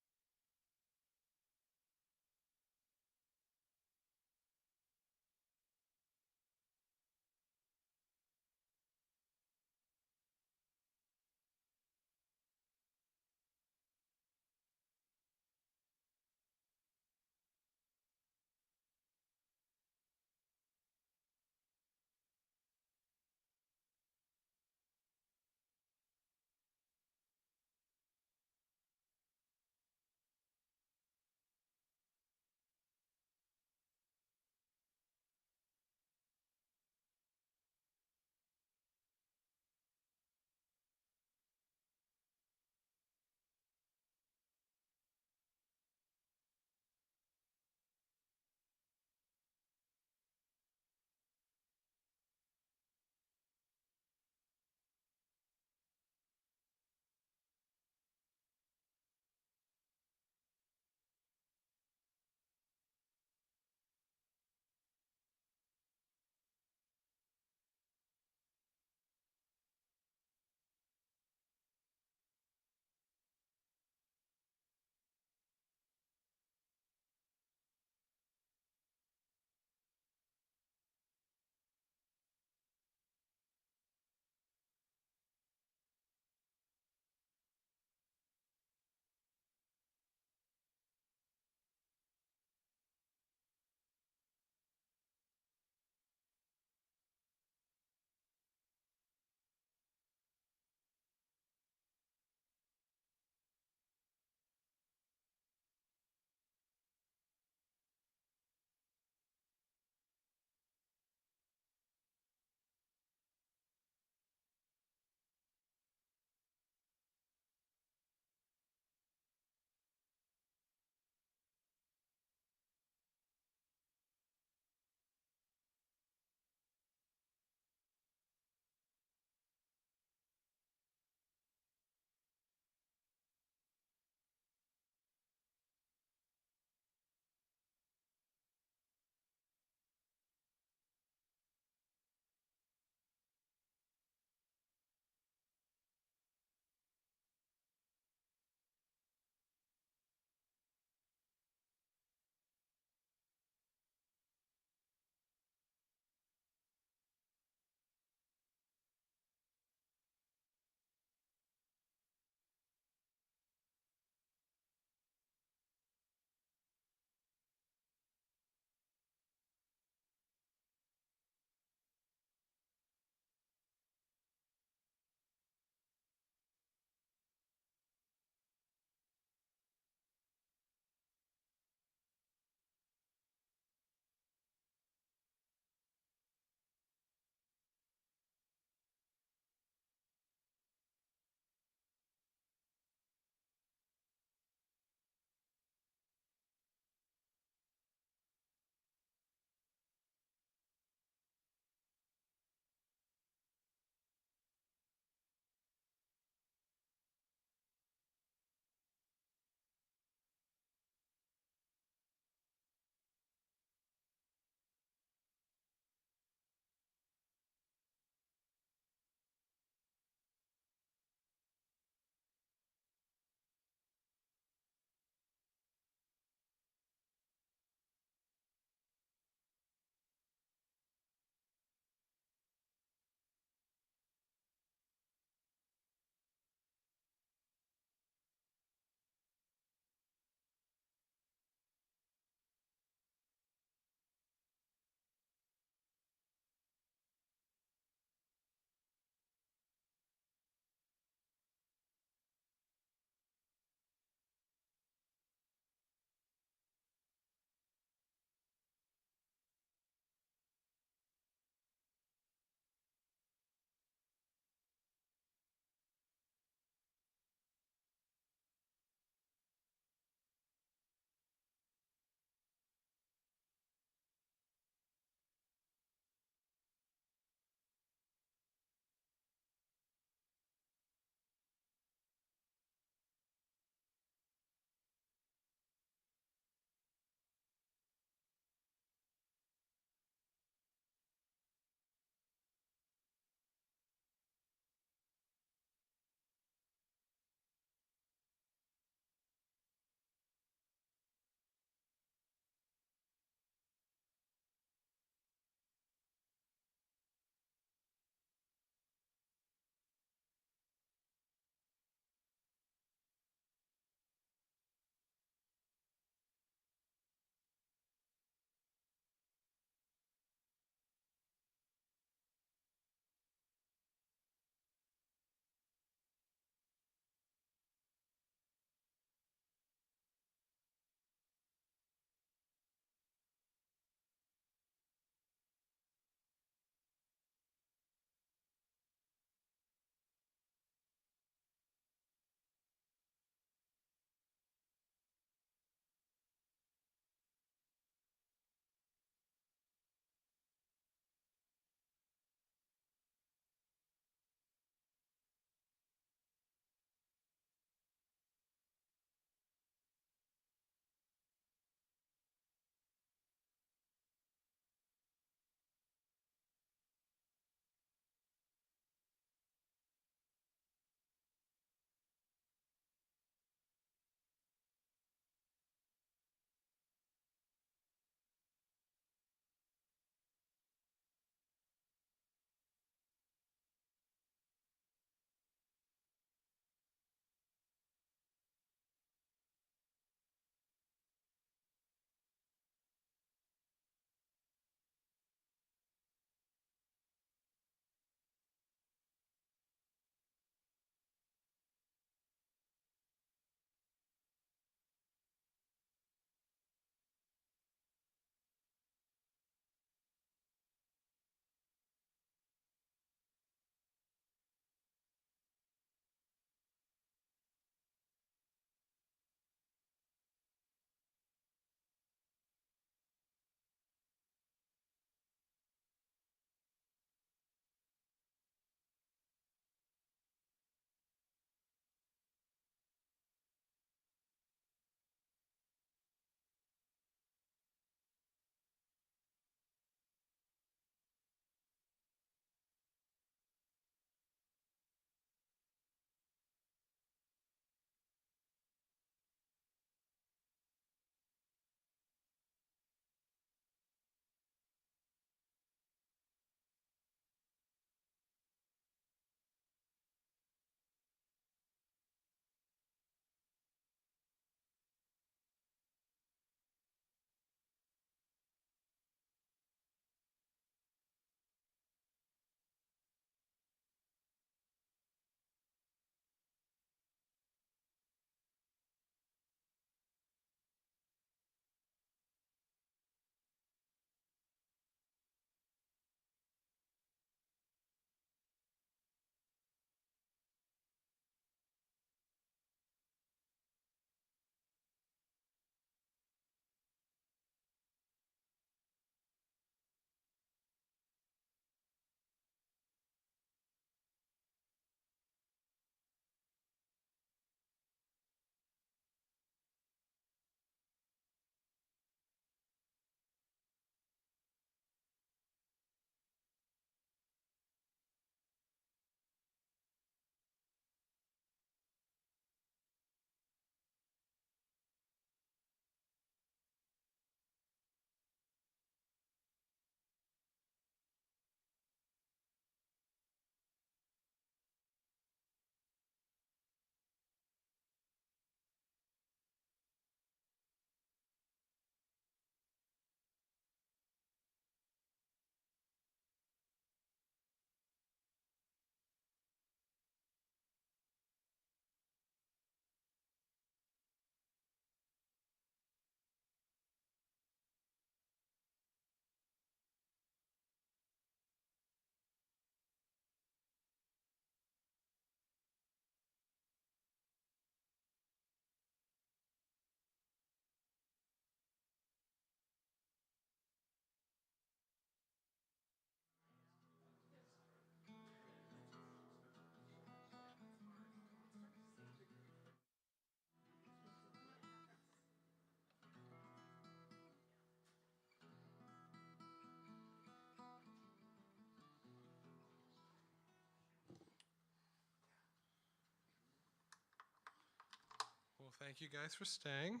Thank you guys for staying.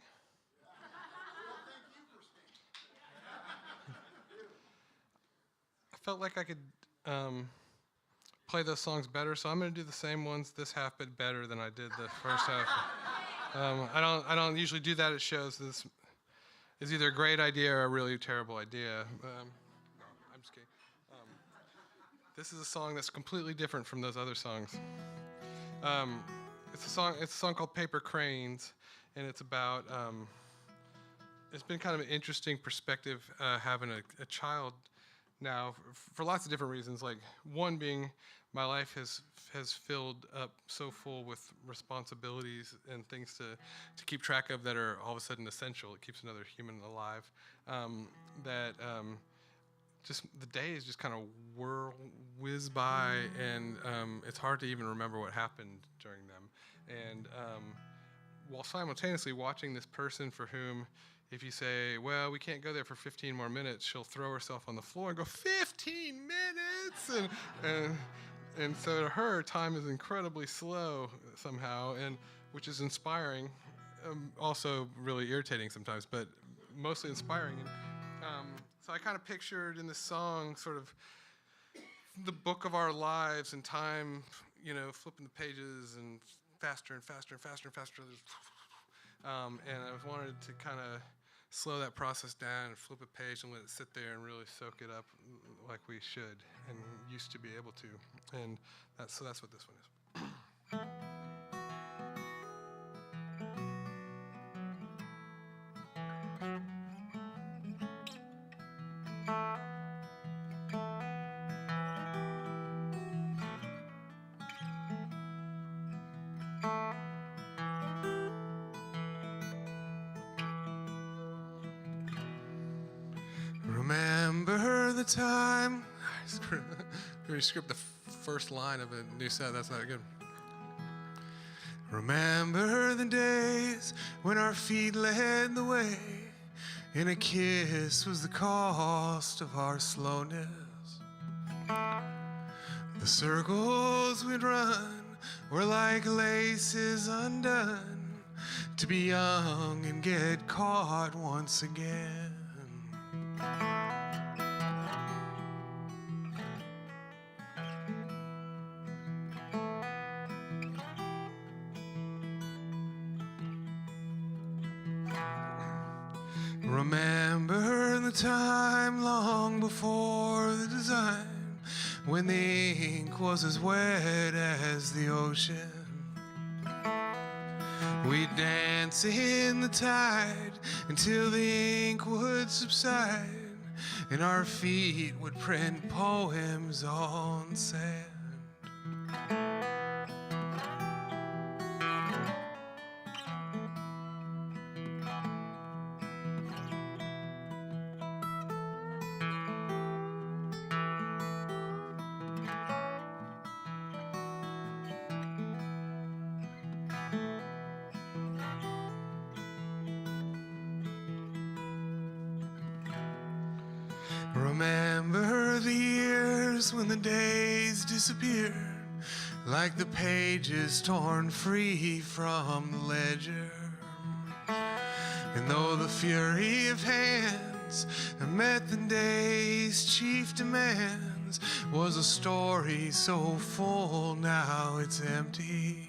I felt like I could play those songs better, so I'm going to do the same ones this half, but better than I did the first half. I don't usually do that at shows. This is either a great idea or a really terrible idea. No, I'm just kidding. This is a song that's completely different from those other songs. It's a song called Paper Cranes, and it's about. It's been kind of an interesting perspective having a child now for lots of different reasons. Like one being, my life has filled up so full with responsibilities and things to keep track of that are all of a sudden essential. It keeps another human alive. Just the days just kind of whiz by, and it's hard to even remember what happened during them. And while simultaneously watching this person for whom, if you say, well, we can't go there for 15 more minutes, she'll throw herself on the floor and go, 15 minutes? And so to her, time is incredibly slow somehow, and which is inspiring, also really irritating sometimes, but mostly inspiring. And so I kind of pictured in this song sort of the book of our lives and time, flipping the pages and faster and faster and faster and faster. And I wanted to kind of slow that process down and flip a page and let it sit there and really soak it up like we should and used to be able to. And that's what this one is. Remember the time. I script the first line of a new set. That's not good. Remember the days when our feet led the way, and a kiss was the cost of our slowness. The circles we'd run were like laces undone, to be young and get caught once again. Remember the time long before the design, when the ink was as wet as the ocean. We'd dance in the tide until the ink would subside, and our feet would print poems on sand. Remember the years when the days disappeared, like the pages torn free from the ledger. And though the fury of hands met the day's chief demands, was a story so full, now it's empty.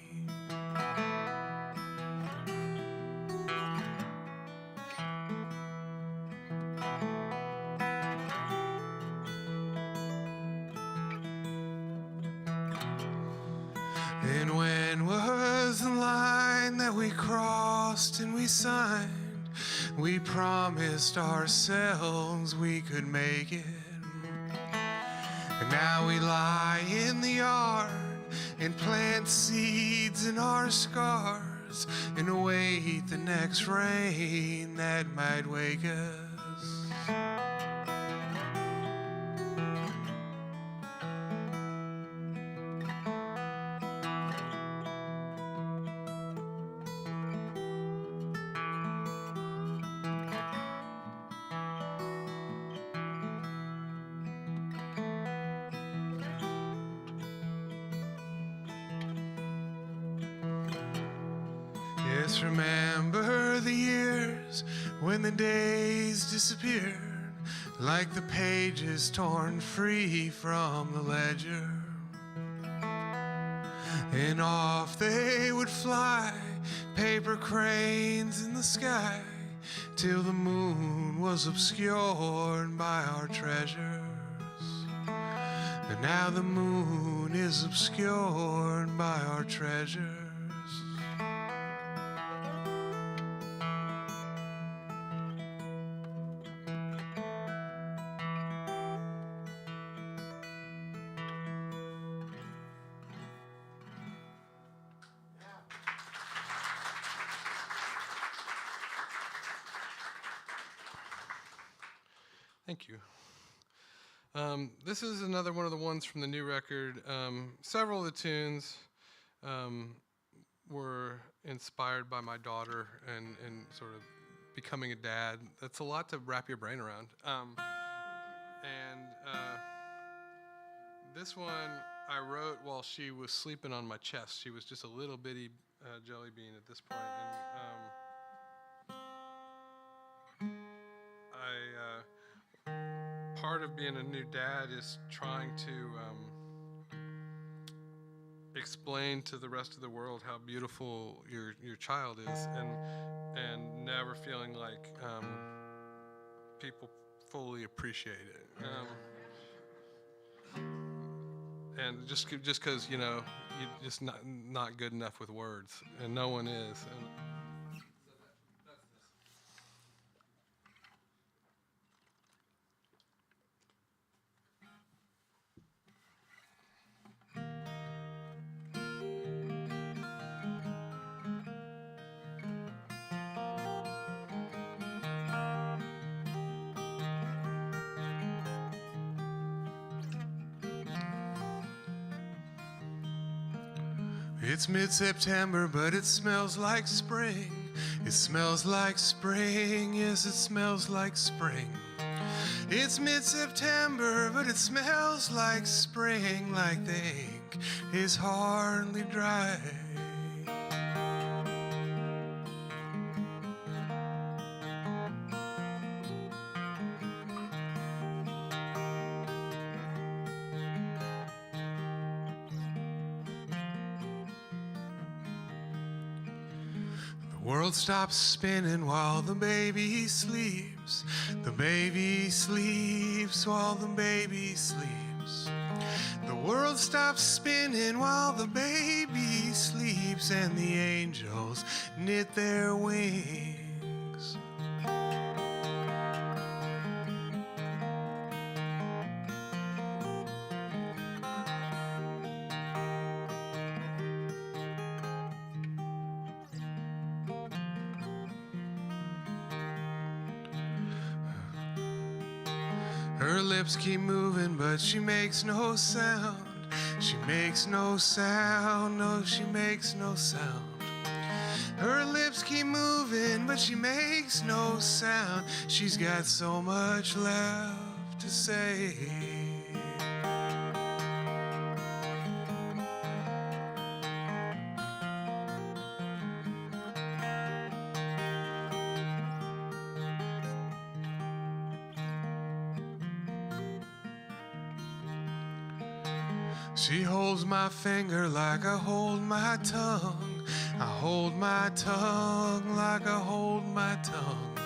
And when was the line that we crossed and we signed? We promised ourselves we could make it. And now we lie in the yard and plant seeds in our scars and await the next rain that might wake us. Just remember the years when the days disappeared, like the pages torn free from the ledger. And off they would fly, paper cranes in the sky, till the moon was obscured by our treasures. And now the moon is obscured by our treasures. Thank you. This is another one of the ones from the new record. Several of the tunes were inspired by my daughter and sort of becoming a dad. That's a lot to wrap your brain around. This one I wrote while she was sleeping on my chest. She was just a little bitty jelly bean at this point. And part of being a new dad is trying to explain to the rest of the world how beautiful your child is, and never feeling like people fully appreciate it. And just because you're just not good enough with words, and no one is. And It's mid-September, but it smells like spring. It smells like spring, yes, it smells like spring. It's mid-September, but it smells like spring, like the ink is hardly dry. The world stops spinning while the baby sleeps. The baby sleeps while the baby sleeps. The world stops spinning while the baby sleeps, and the angels knit their wings. Her lips keep moving, but she makes no sound. She makes no sound, no, she makes no sound. Her lips keep moving, but she makes no sound. She's got so much left to say. She holds my finger like I hold my tongue. I hold my tongue like I hold my tongue.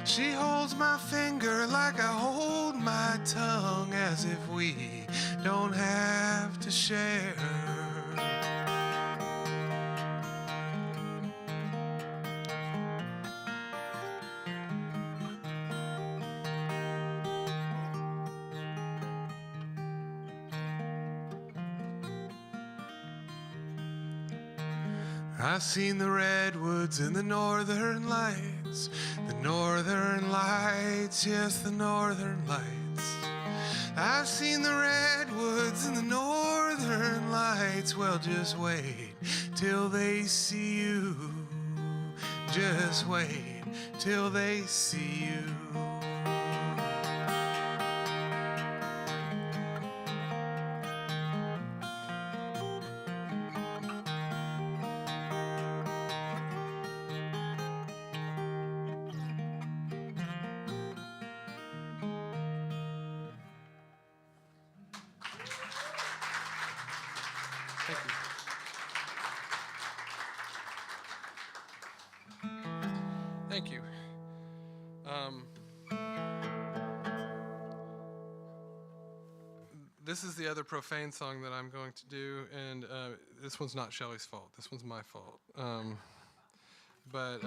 She holds my finger like I hold my tongue, as if we don't have to share. I've seen the redwoods and the northern lights. The northern lights, yes, the northern lights. I've seen the redwoods and the northern lights. Well, just wait till they see you. Just wait till they see you. Thank you. Thank you. This is the other profane song that I'm going to do, and this one's not Shelley's fault. This one's my fault. But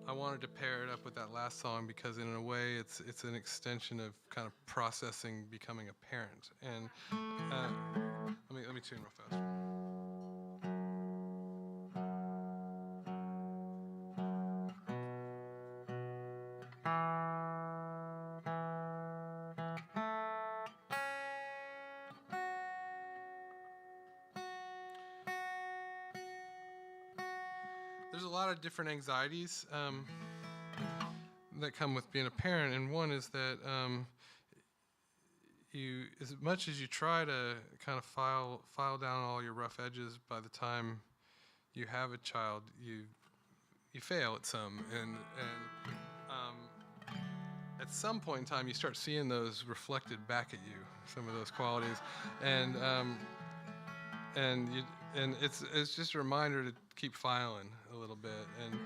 I wanted to pair it up with that last song because, in a way, it's an extension of kind of processing becoming a parent. And let me tune real fast. There's a lot of different anxieties that come with being a parent, and one is that you, as much as you try to kind of file down all your rough edges, by the time you have a child, you fail at some, and at some point in time, you start seeing those reflected back at you, some of those qualities, and it's just a reminder to keep filing a little bit. And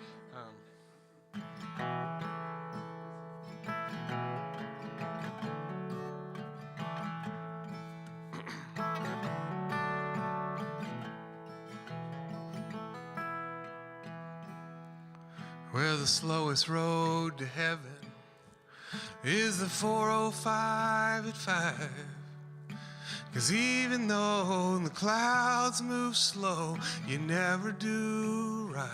Well, the slowest road to heaven is the 405 at 5. 'Cause even though the clouds move slow, you never do arrive.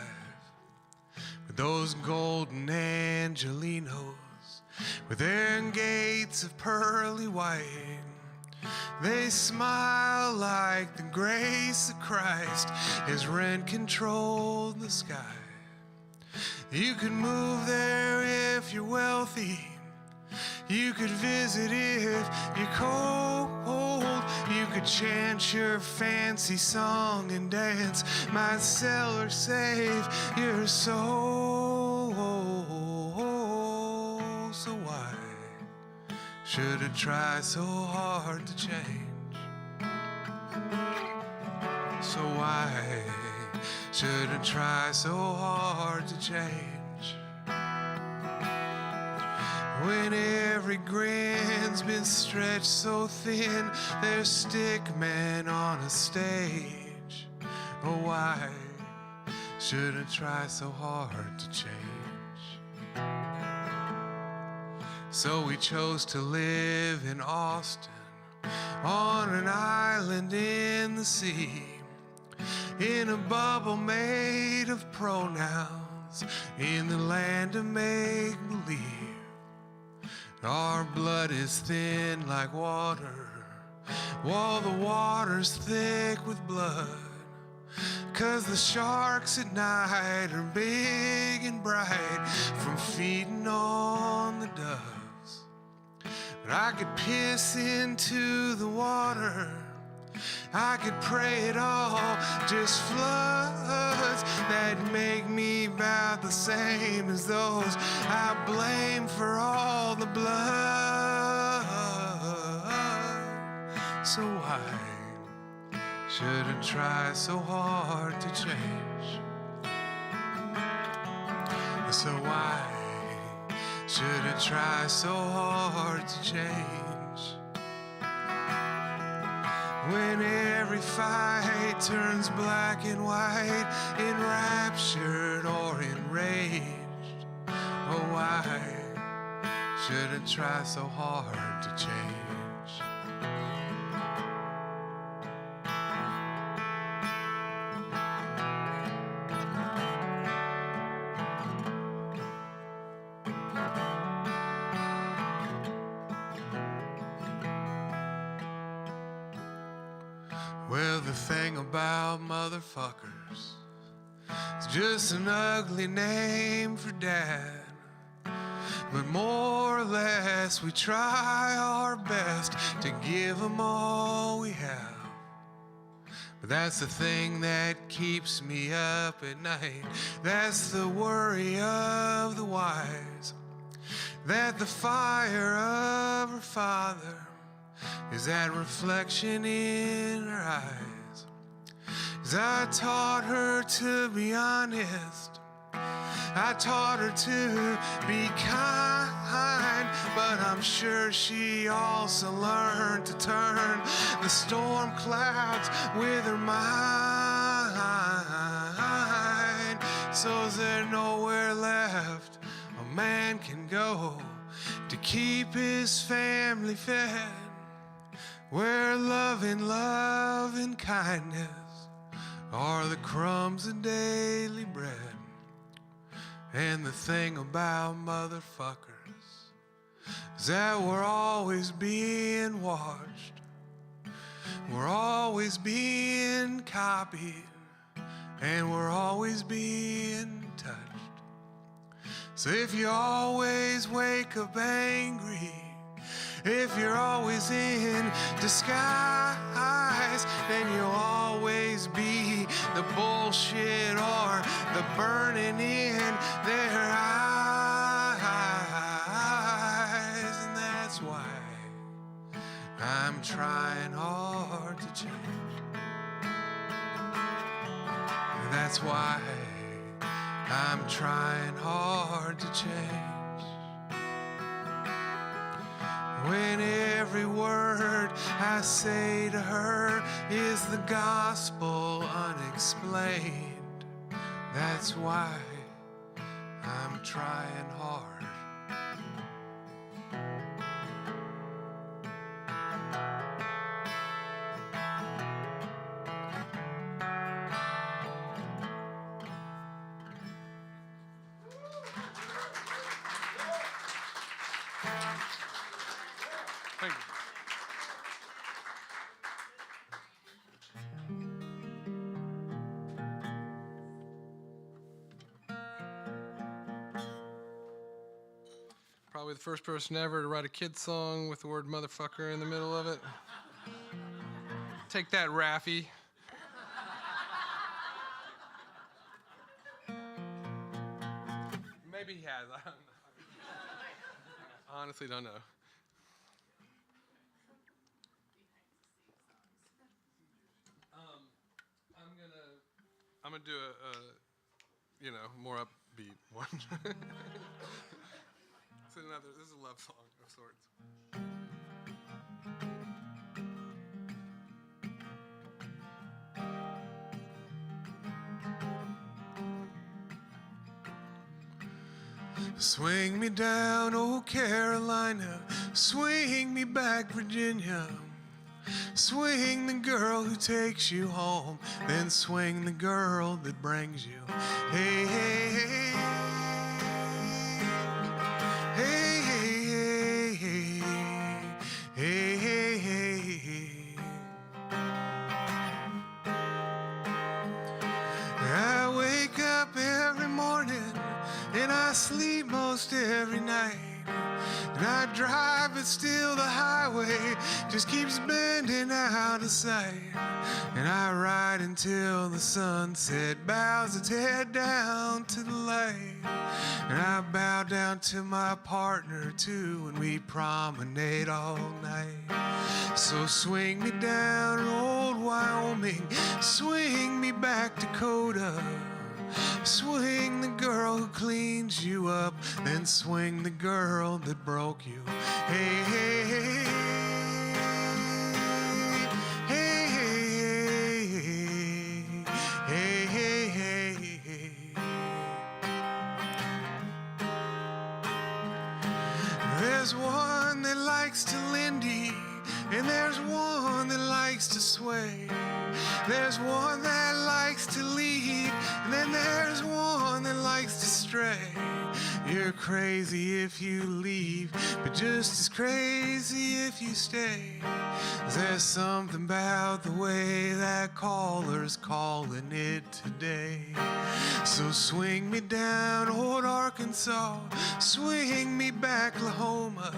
But those golden angelinos with their gates of pearly white, they smile like the grace of Christ has rent-controlled the sky. You could move there if you're wealthy. You could visit if you're cold. You could chant your fancy song and dance, might sell or save your soul. So why should I try so hard to change? So why should I try so hard to change? When every grin's been stretched so thin, there's stick men on a stage. Oh, why should I try so hard to change? So we chose to live in Austin, on an island in the sea, in a bubble made of pronouns, in the land of make-believe. Our blood is thin like water, while the water's thick with blood. 'Cause the sharks at night are big and bright from feeding on the doves. But I could piss into the water, I could pray it all just floods that make me about the same as those I blame for all the blood. So why should I try so hard to change? So why should I try so hard to change? When every fight turns black and white, enraptured or enraged, oh why should I try so hard to change? Well, the thing about motherfuckers, it's just an ugly name for dad. But more or less we try our best to give them all we have. But that's the thing that keeps me up at night. That's the worry of the wise, that the fire of her father is that reflection in her eyes. 'Cause I taught her to be honest, I taught her to be kind, but I'm sure she also learned to turn the storm clouds with her mind. So is there nowhere left a man can go to keep his family fed, where love and kindness are the crumbs of daily bread? And the thing about motherfuckers is that we're always being watched, we're always being copied, and we're always being touched. So if you always wake up angry, if you're always in disguise, then you'll always be the bullshit or the burning in their eyes. And that's why I'm trying hard to change. That's why I'm trying hard to change. When every word I say to her is the gospel unexplained, that's why I'm trying hard. Thank you. Probably the first person ever to write a kid's song with the word motherfucker in the middle of it. Take that, Raffi. Maybe he has. I don't know. Honestly, don't know. I'm gonna do a more upbeat one. This is a love song of sorts. Swing me down, oh Carolina, swing me back, Virginia. Swing the girl who takes you home, then swing the girl that brings you. Hey, hey, hey, hey, hey, hey, hey, hey, hey, hey. I wake up every morning and I sleep most every night. And I drive, but still the highway just keeps bending out of sight. And I ride until the sunset bows its head down to the light. And I bow down to my partner too, and we promenade all night. So swing me down old Wyoming, swing me back Dakota. Swing the girl who cleans you up, then swing the girl that broke you. Hey, hey, hey, hey, hey, hey, hey, hey. There's one that likes to Lindy, and there's one that likes to sway. There's one that likes to lead, and then there's one that likes to stray. You're crazy if you leave, but just as crazy if you stay. There's something about the way that caller's calling it today. So swing me down old Arkansas, swing me back Oklahoma.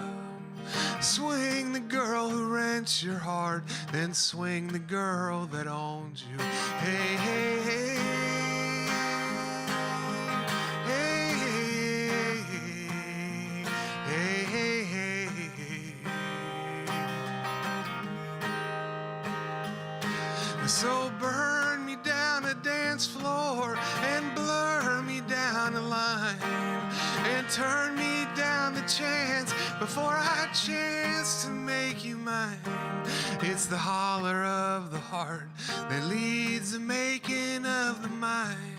Swing the girl who rents your heart, then swing the girl that owns you. Hey, hey, hey, hey, hey, hey, hey, hey. So burn me down a dance floor and blur me down a line and turn me down the chance before I chance to make you mine. It's the holler of the heart that leads the making of the mind.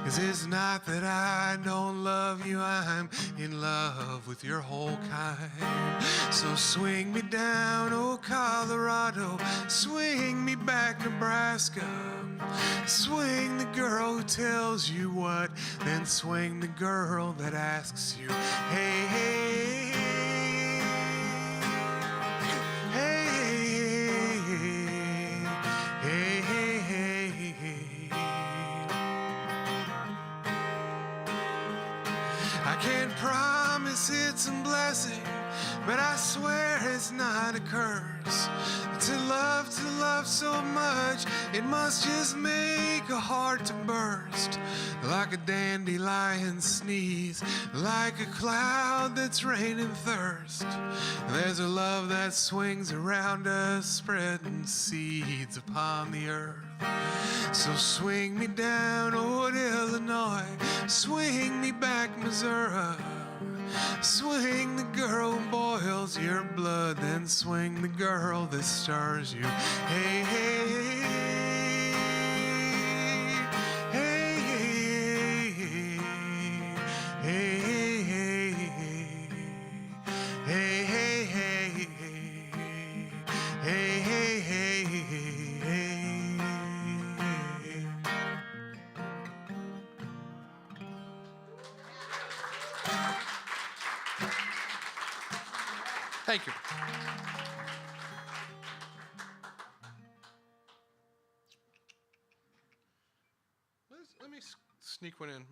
'Cause it's not that I don't love you, I'm in love with your whole kind. So swing me down, oh Colorado, swing me back, Nebraska. Swing the girl who tells you what, then swing the girl that asks you, hey, hey, hey, hey, hey, hey. I can't promise it's a blessing, but I swear it's not a curse. To love so much, it must just make a heart to burst. Like a dandelion sneeze, like a cloud that's raining thirst. There's a love that swings around us, spreading seeds upon the earth. So swing me down, old Illinois, swing me back, Missouri. Swing the girl who boils your blood, then swing the girl that stirs you. Hey, hey, hey, hey, hey, hey, hey, hey, hey, hey, hey. Thank you. Let me sneak one in.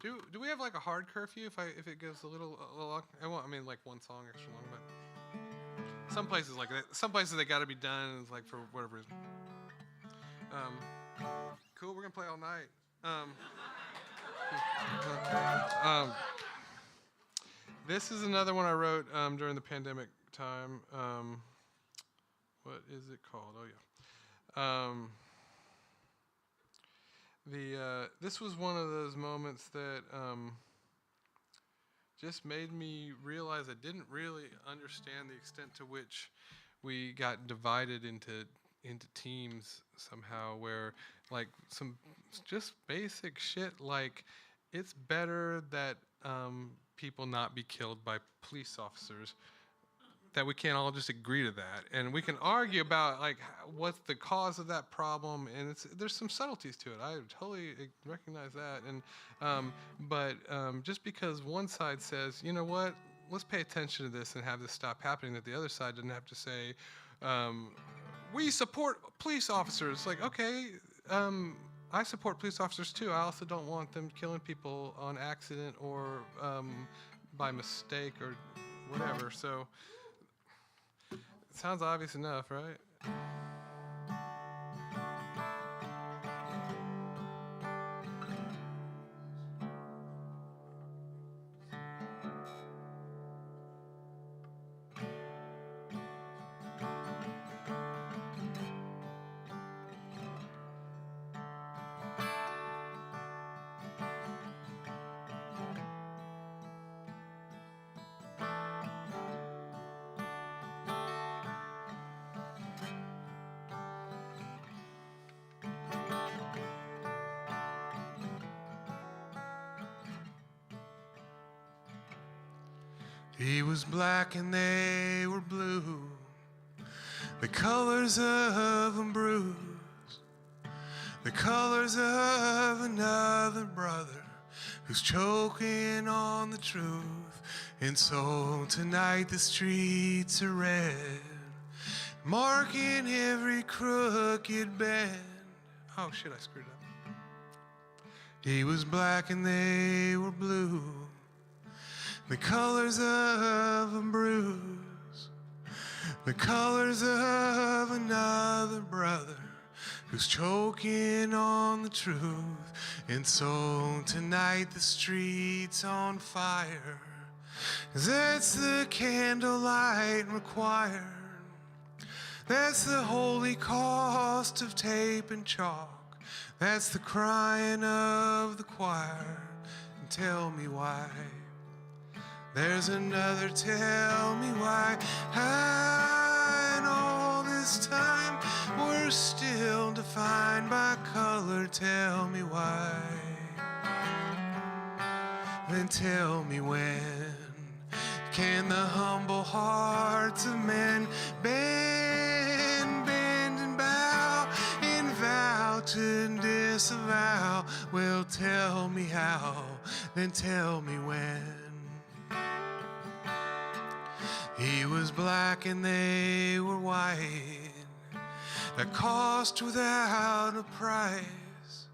Do we have like a hard curfew if it goes a little long? I mean like one song extra long, but some places like that. Some places they got to be done. It's like for whatever reason. Cool. We're gonna play all night. This is another one I wrote during the pandemic time. What is it called? Oh yeah. This was one of those moments that just made me realize I didn't really understand the extent to which we got divided into teams somehow, where like some just basic shit like it's better that people not be killed by police officers, that we can't all just agree to that, and we can argue about like what's the cause of that problem, and there's some subtleties to it. I totally recognize that, and but just because one side says, you know what, let's pay attention to this and have this stop happening, that the other side doesn't have to say we support police officers. Like, okay, I support police officers too. I also don't want them killing people on accident or by mistake or whatever. So it sounds obvious enough, right? He was black and they were blue, the colors of a bruise, the colors of another brother who's choking on the truth. And so tonight the streets are red, marking every crooked bend. Oh shit, I screwed up. He was black and they were blue, the colors of a bruise, the colors of another brother who's choking on the truth. And so tonight the street's on fire, 'Cause that's the candlelight required. That's the holy cost of tape and chalk. That's the crying of the choir. And tell me why. There's another tell me why. And all this time we're still defined by color. Tell me why. Then tell me when can the humble hearts of men bend and bow and vow to disavow? Well, tell me how, then tell me when. He was black and they were white, a cost without a price,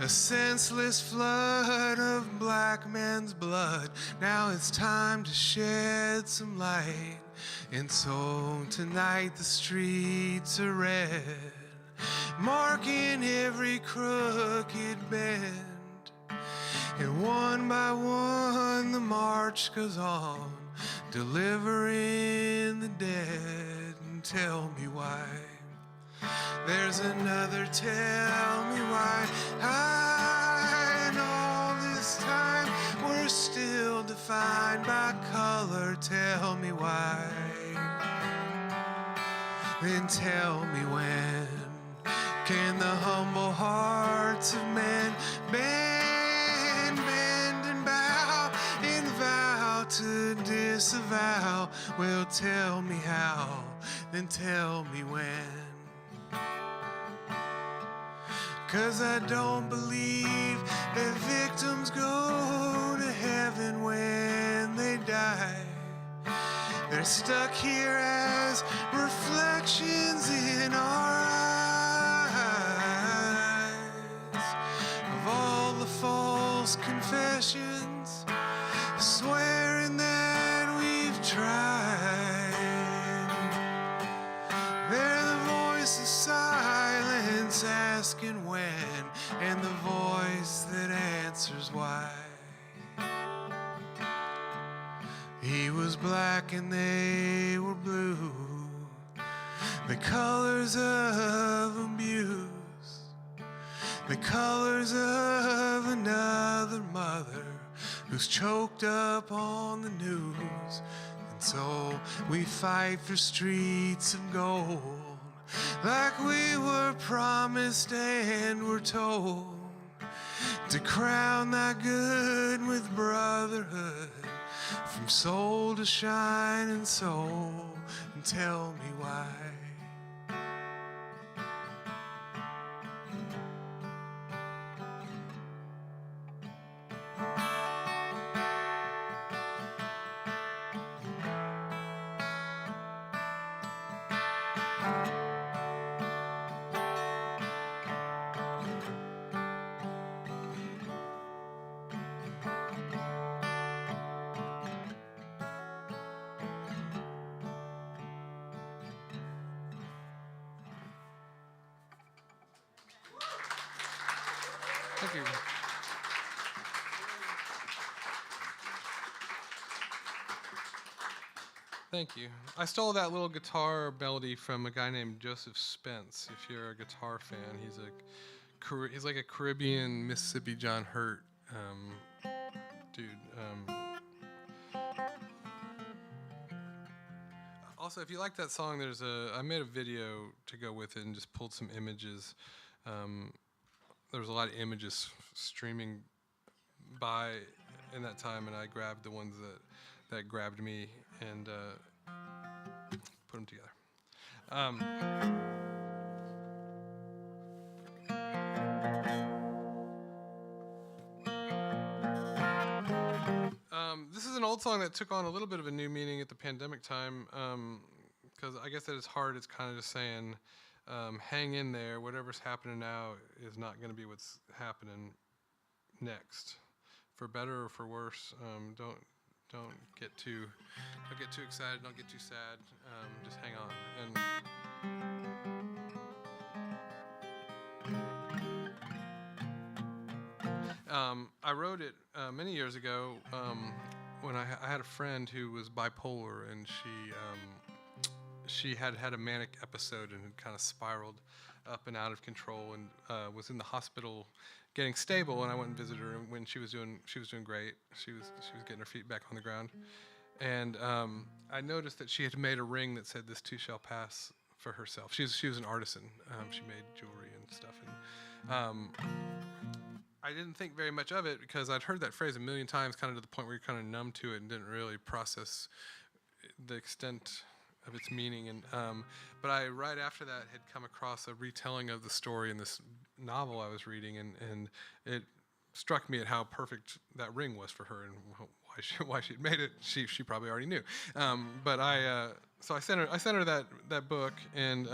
a senseless flood of black men's blood. Now it's time to shed some light. And so tonight the streets are red, marking every crooked bend. And one by one the march goes on, delivering the dead. And tell me why. There's another tell me why. And all this time we're still defined by color. Tell me why. Then tell me when can the humble hearts of men bend and bow and vow to disavow? Well, tell me how, then tell me when. 'Cause I don't believe that victims go to heaven when they die. They're stuck here as reflections in our eyes of all the false confessions, swearing that we've tried. They're the voice of silence asking when, and the voice that answers why. He was black and they were blue, the colors of abuse, the colors of another mother who's choked up on the news. And so we fight for streets of gold, like we were promised and were told, to crown thy good with brotherhood, from soul to shining soul. And tell me why. Thank you. Thank you. I stole that little guitar melody from a guy named Joseph Spence. If you're a guitar fan, he's like a Caribbean Mississippi John Hurt dude. Also, if you like that song, I made a video to go with it and just pulled some images. There was a lot of images streaming by in that time, and I grabbed the ones that grabbed me and put them together. This is an old song that took on a little bit of a new meaning at the pandemic time, because I guess at its heart, it's kind of just saying, hang in there. Whatever's happening now is not going to be what's happening next, for better or for worse. Don't get too excited. Don't get too sad. Just hang on. And I wrote it many years ago when I had a friend who was bipolar, and she had had a manic episode and had kind of spiraled up and out of control, and was in the hospital getting stable. And I went and visited her, and when she was doing great. She was getting her feet back on the ground, and I noticed that she had made a ring that said, "This too shall pass," for herself. She was an artisan. She made jewelry and stuff, and I didn't think very much of it because I'd heard that phrase a million times, kind of to the point where you're kind of numb to it and didn't really process the extent of its meaning. And but I, right after that, had come across a retelling of the story in this novel I was reading, and it struck me at how perfect that ring was for her, and why she'd made it. She probably already knew. But so I sent her that book, and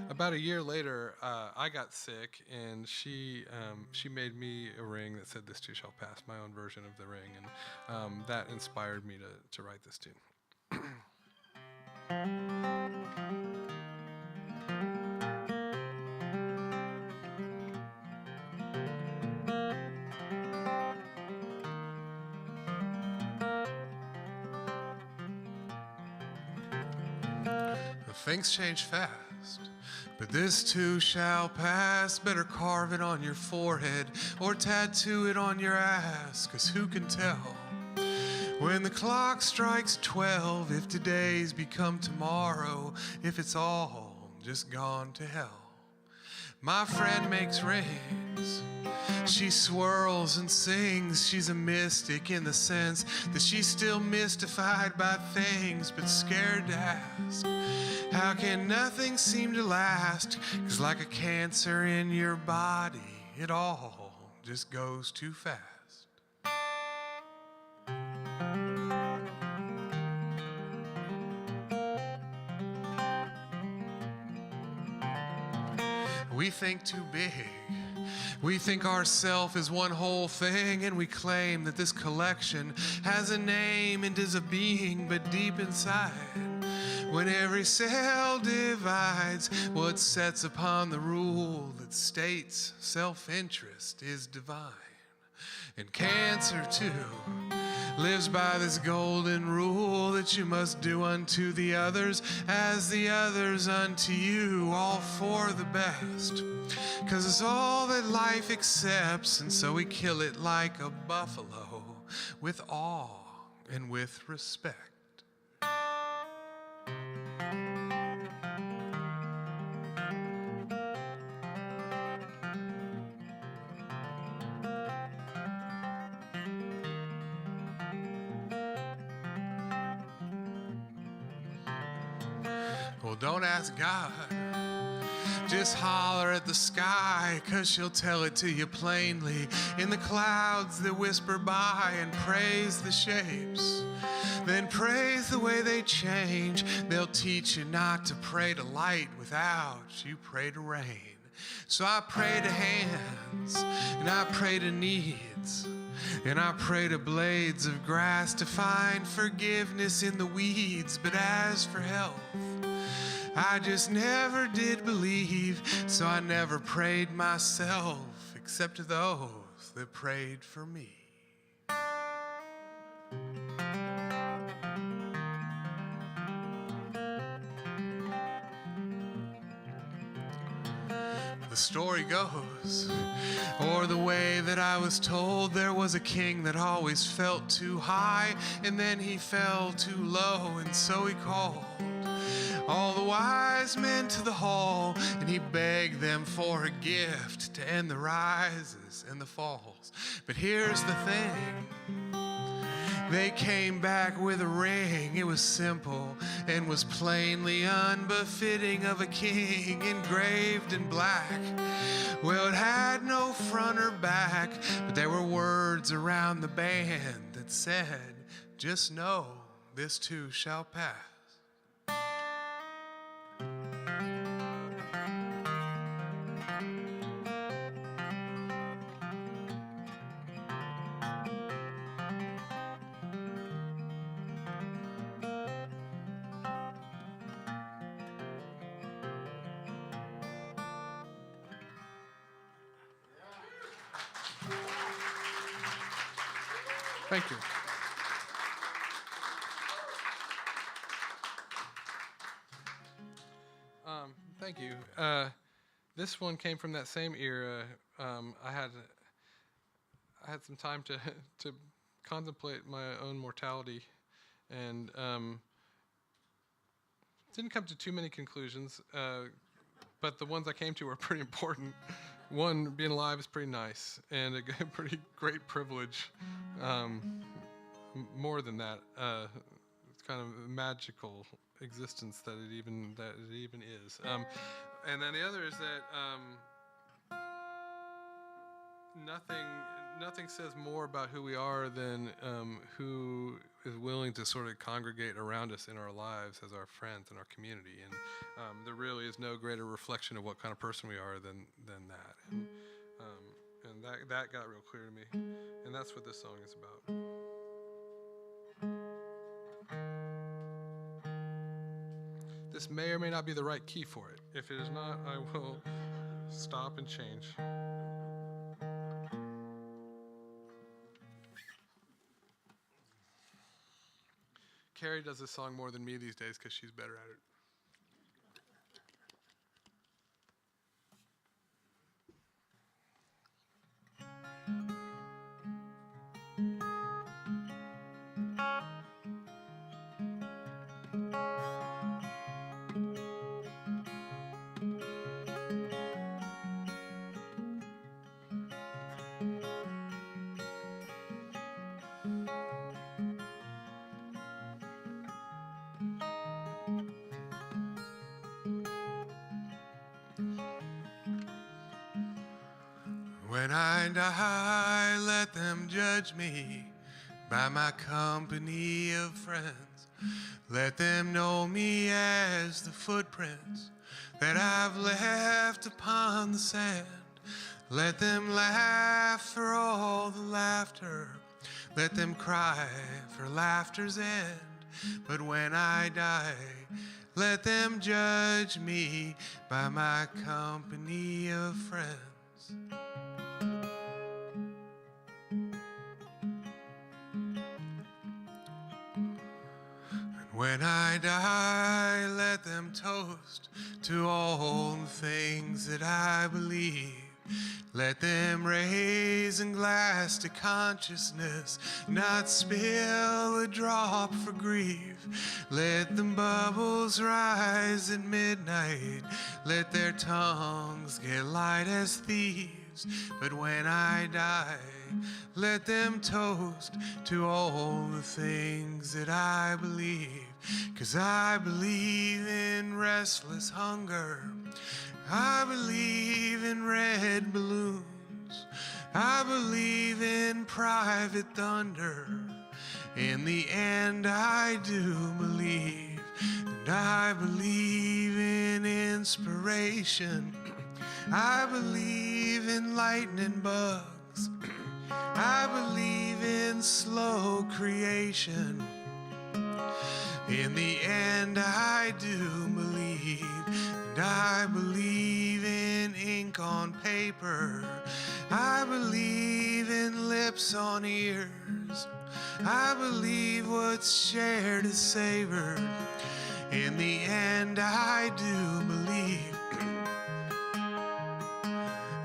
about a year later, I got sick, and she made me a ring that said, "This too shall pass," my own version of the ring, and that inspired me to write this tune. Things change fast, but this too shall pass. Better carve it on your forehead or tattoo it on your ass, 'cause who can tell when the clock strikes 12 if today's become tomorrow, if it's all just gone to hell. My friend makes rings, she swirls and sings. She's a mystic in the sense that she's still mystified by things, but scared to ask. How can nothing seem to last? 'Cause like a cancer in your body, it all just goes too fast. We think too big. We think ourself is one whole thing, and we claim that this collection has a name and is a being, but deep inside, when every cell divides, what sets upon the rule that states self-interest is divine. And cancer, too, lives by this golden rule that you must do unto the others as the others unto you, all for the best. 'Cause it's all that life accepts, and so we kill it like a buffalo, with awe and with respect. Well, don't ask God, just holler at the sky, 'cause she'll tell it to you plainly in the clouds that whisper by, and praise the shapes, then praise the way they change. They'll teach you not to pray to light without you pray to rain. So I pray to hands, and I pray to needs, and I pray to blades of grass to find forgiveness in the weeds. But as for health, I just never did believe, so I never prayed myself, except to those that prayed for me. The story goes, or the way that I was told, there was a king that always felt too high, and then he fell too low, and so he called all the wise men to the hall, and he begged them for a gift to end the rises and the falls. But here's the thing, they came back with a ring. It was simple and was plainly unbefitting of a king, engraved in black. Well, it had no front or back, but there were words around the band that said, just know this too shall pass. Thank you. Thank you. This one came from that same era. I had some time to to contemplate my own mortality, and didn't come to too many conclusions. But the ones I came to were pretty important. One, being alive is pretty nice and a pretty great privilege. More than that, it's kind of a magical existence that it even is. And then the other is that nothing says more about who we are than who is willing to sort of congregate around us in our lives as our friends and our community. And there really is no greater reflection of what kind of person we are than that. And that got real clear to me. And that's what this song is about. This may or may not be the right key for it. If it is not, I will stop and change. Carrie does this song more than me these days because she's better at it. When I die, let them judge me by my company of friends. Let them know me as the footprints that I've left upon the sand. Let them laugh for all the laughter. Let them cry for laughter's end. But when I die, let them judge me by my company of friends. When I die, let them toast to all the things that I believe. Let them raise a glass to consciousness, not spill a drop for grief. Let the bubbles rise at midnight, let their tongues get light as thieves. But when I die, let them toast to all the things that I believe. 'Cause I believe in restless hunger, I believe in red balloons, I believe in private thunder. In the end I do believe, and I believe in inspiration. I believe in lightning bugs, I believe in slow creation. In the end I do believe, and I believe in ink on paper. I believe in lips on ears. I believe what's shared is savored. In the end I do believe,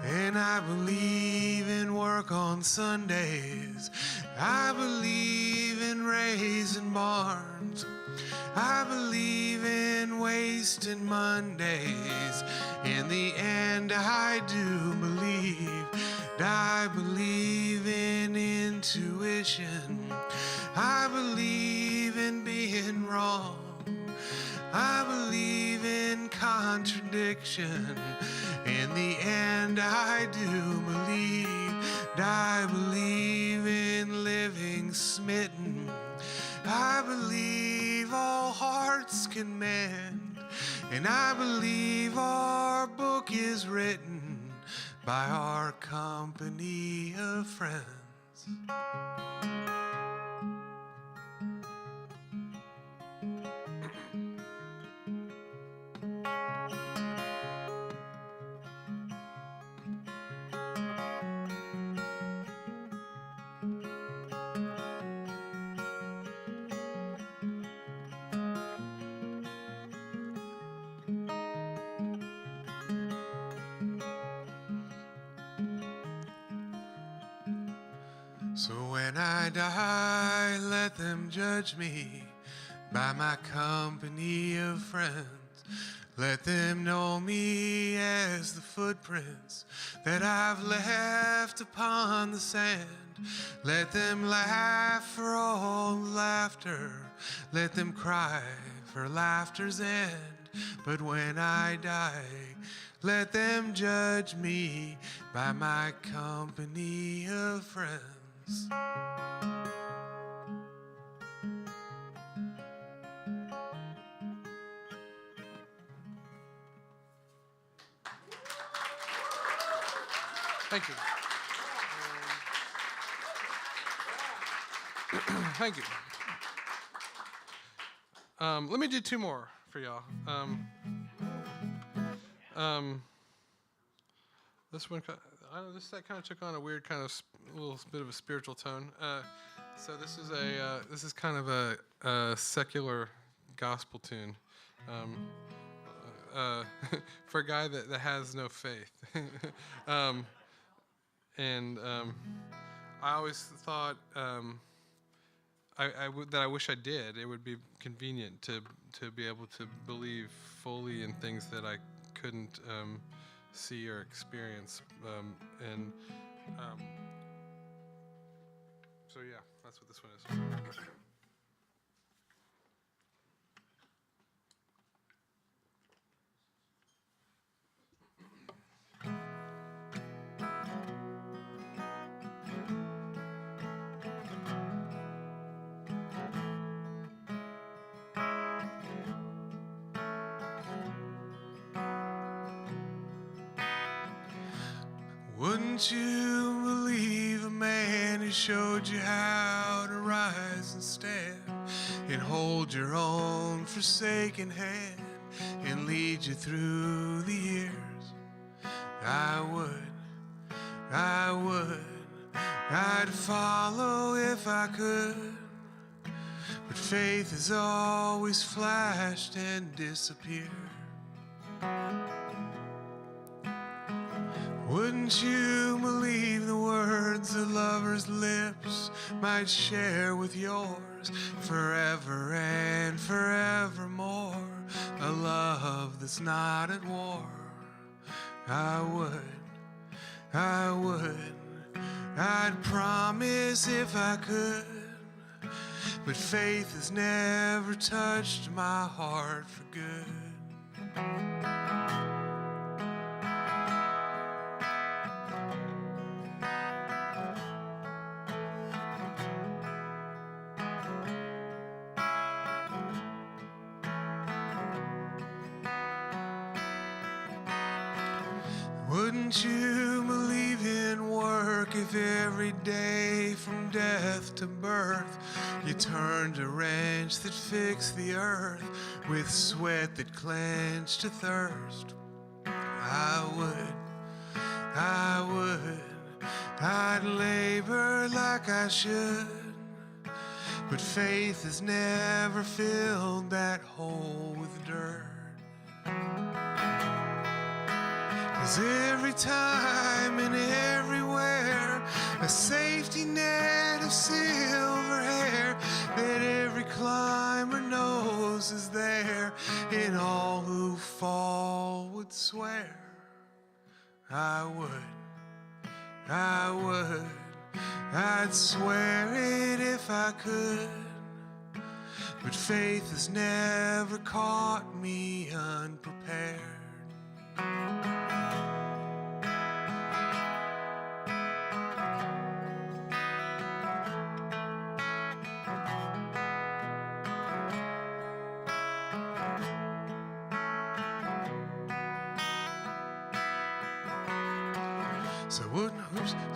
and I believe in work on Sundays. I believe in raising barns. I believe in wasting Mondays. In the end I do believe, and I believe in intuition. I believe in being wrong. I believe in contradiction. In the end I do believe, and I believe in living smitten. I believe all hearts can mend, and I believe our book is written by our company of friends. So when I die, let them judge me by my company of friends. Let them know me as the footprints that I've left upon the sand. Let them laugh for all laughter. Let them cry for laughter's end. But when I die, let them judge me by my company of friends. Thank you. Thank you. Let me do two more for y'all. This one, this set kind of took on a weird kind of little bit of a spiritual tone. So this is kind of a secular gospel tune for a guy that has no faith. I always thought that I wish I did. It would be convenient to be able to believe fully in things that I couldn't see or experience. So yeah, that's what this one is. Wouldn't you believe a man who showed you how to rise and stand and hold your own forsaken hand and lead you through the years? I would, I'd follow if I could, but faith has always flashed and disappeared. Wouldn't you believe the words a lover's lips might share with yours forever and forevermore? A love that's not at war. I would, I'd promise if I could, but faith has never touched my heart for good. Wouldn't you believe in work if every day from death to birth you turned a wrench that fixed the earth with sweat that clenched a thirst? I would, I'd labor like I should, but faith has never filled that hole with dirt. 'Cause every time and everywhere, a safety net of silver hair that every climber knows is there, and all who fall would swear. I would, I'd swear it if I could, but faith has never caught me unprepared. So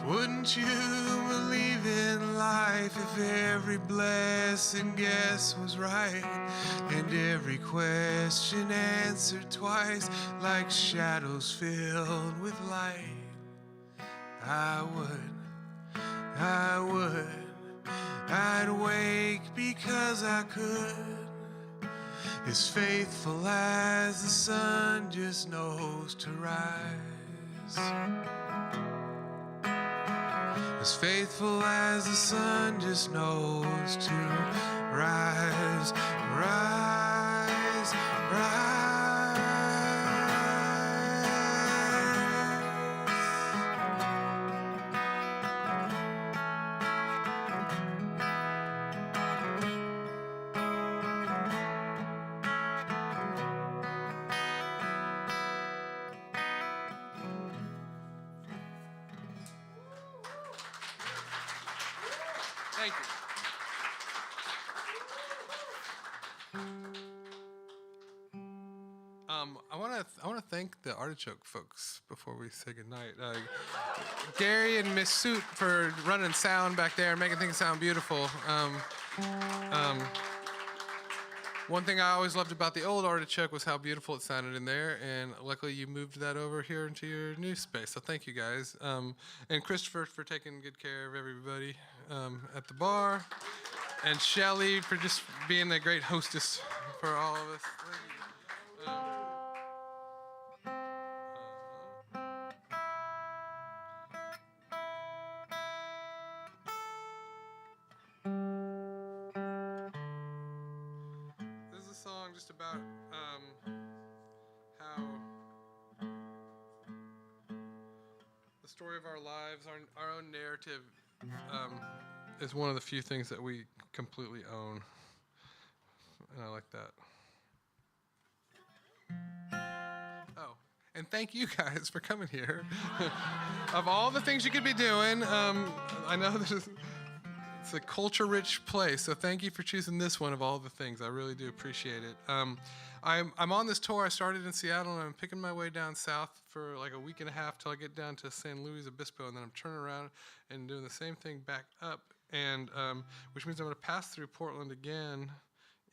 wouldn't you believe in life if every blessed guess was right and every question answered twice like shadows filled with light? I would, I'd wake because I could, as faithful as the sun just knows to rise. as faithful as the sun just knows to rise, rise, rise. Thank you. I want to thank the Artichoke folks before we say goodnight. Gary and Miss Suit for running sound back there and making things sound beautiful. One thing I always loved about the old Artichoke was how beautiful it sounded in there, and luckily you moved that over here into your new space. So thank you guys, and Christopher for taking good care of everybody at the bar, and Shelly for just being a great hostess for all of us. This is a song just about how the story of our lives, our own narrative, is one of the few things that we completely own. And I like that. Oh, and thank you guys for coming here. Of all the things you could be doing, I know it's a culture-rich place, so thank you for choosing this one of all the things. I really do appreciate it. I'm on this tour. I started in Seattle, and I'm picking my way down south for like a week and a half till I get down to San Luis Obispo, and then I'm turning around and doing the same thing back up, and which means I'm going to pass through Portland again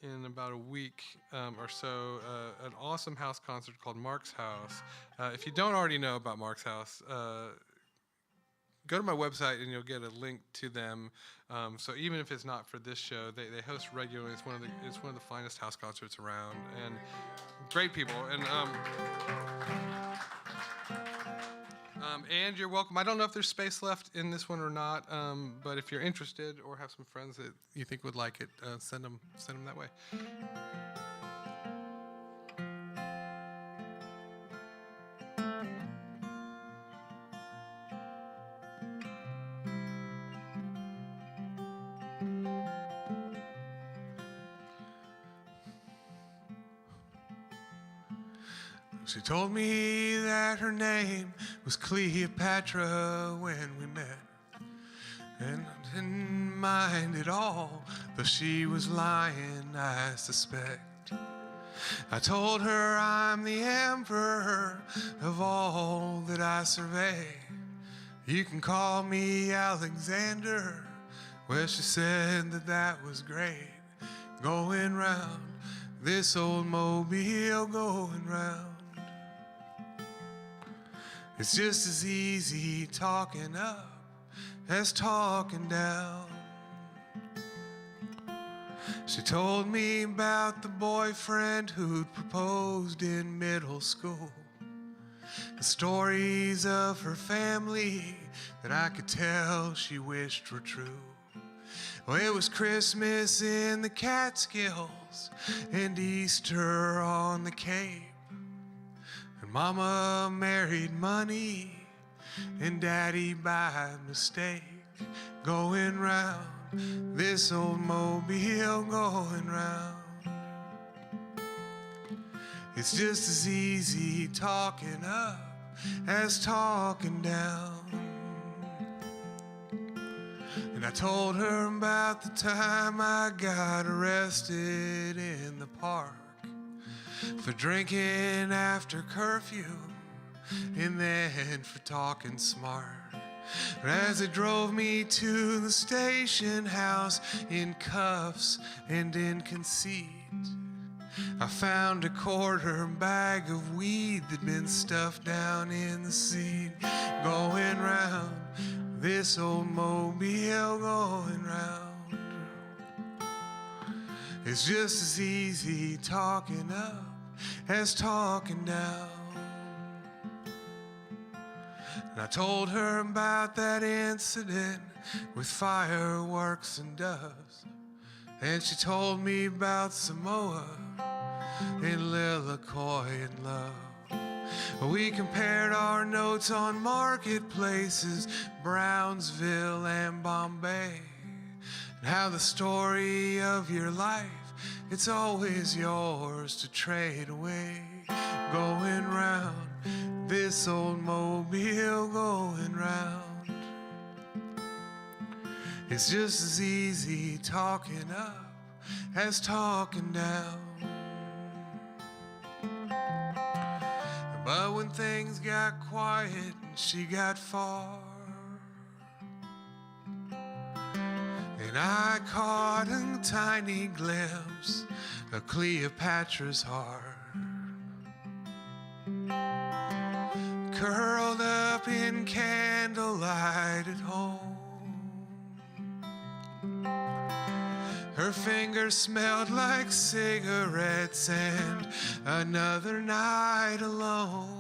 in about a week or so. An awesome house concert called Mark's House. If you don't already know about Mark's House, go to my website and you'll get a link to them. So even if it's not for this show, they host regularly. It's one of the finest house concerts around, and great people. And you're welcome. I don't know if there's space left in this one or not, but if you're interested or have some friends that you think would like it, send them that way. She told me that her name was Cleopatra when we met, and I didn't mind at all, though she was lying, I suspect. I told her I'm the emperor of all that I survey. You can call me Alexander. Well, she said that was great. Going round this old mobile, going round. It's just as easy talking up as talking down. She told me about the boyfriend who'd proposed in middle school, the stories of her family that I could tell she wished were true. Well, it was Christmas in the Catskills and Easter on the Cape. Mama married money and Daddy by mistake. Going round this old mobile, going round. It's just as easy talking up as talking down. And I told her about the time I got arrested in the park for drinking after curfew, and then for talking smart. But as they drove me to the station house in cuffs and in conceit, I found a quarter bag of weed that'd been stuffed down in the seat. Going round this old mobile, going round. It's just as easy talking up as talking down. And I told her about that incident with fireworks and doves. And she told me about Samoa and Lilicoy and love. We compared our notes on marketplaces, Brownsville and Bombay. And how the story of your life, it's always yours to trade away. Going round, this old mobile going round. It's just as easy talking up as talking down. But when things got quiet and she got far, and I caught a tiny glimpse of Cleopatra's heart, curled up in candlelight at home. Her fingers smelled like cigarettes and another night alone.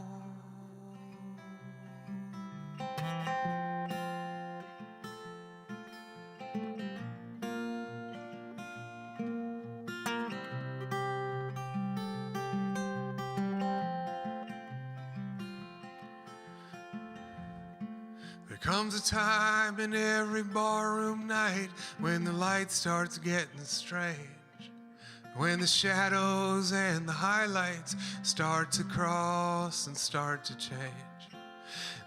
There comes a time in every barroom night when the light starts getting strange, when the shadows and the highlights start to cross and start to change.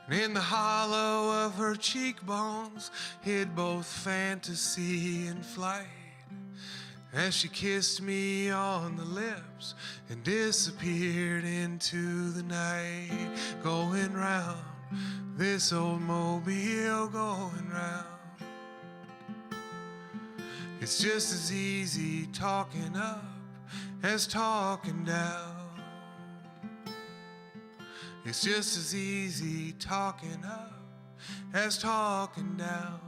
And in the hollow of her cheekbones hid both fantasy and flight, as she kissed me on the lips and disappeared into the night. Going round, this old mobile going round. It's just as easy talking up as talking down. It's just as easy talking up as talking down.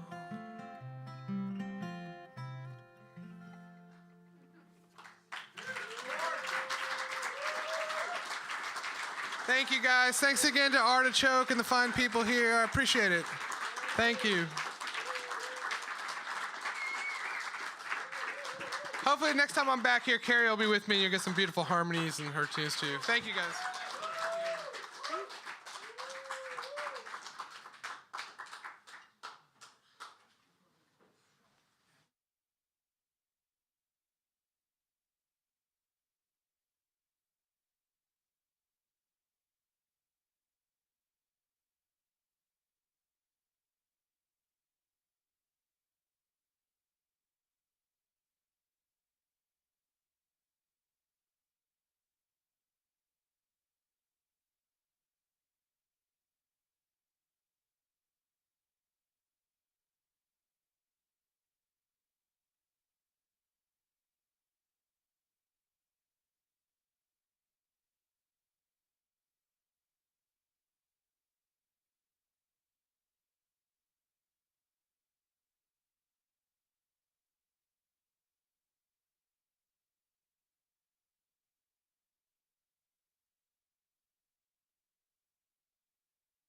Thank you, guys. Thanks again to Artichoke and the fine people here. I appreciate it. Thank you. Hopefully next time I'm back here, Carrie will be with me and you'll get some beautiful harmonies and her tunes too. Thank you, guys.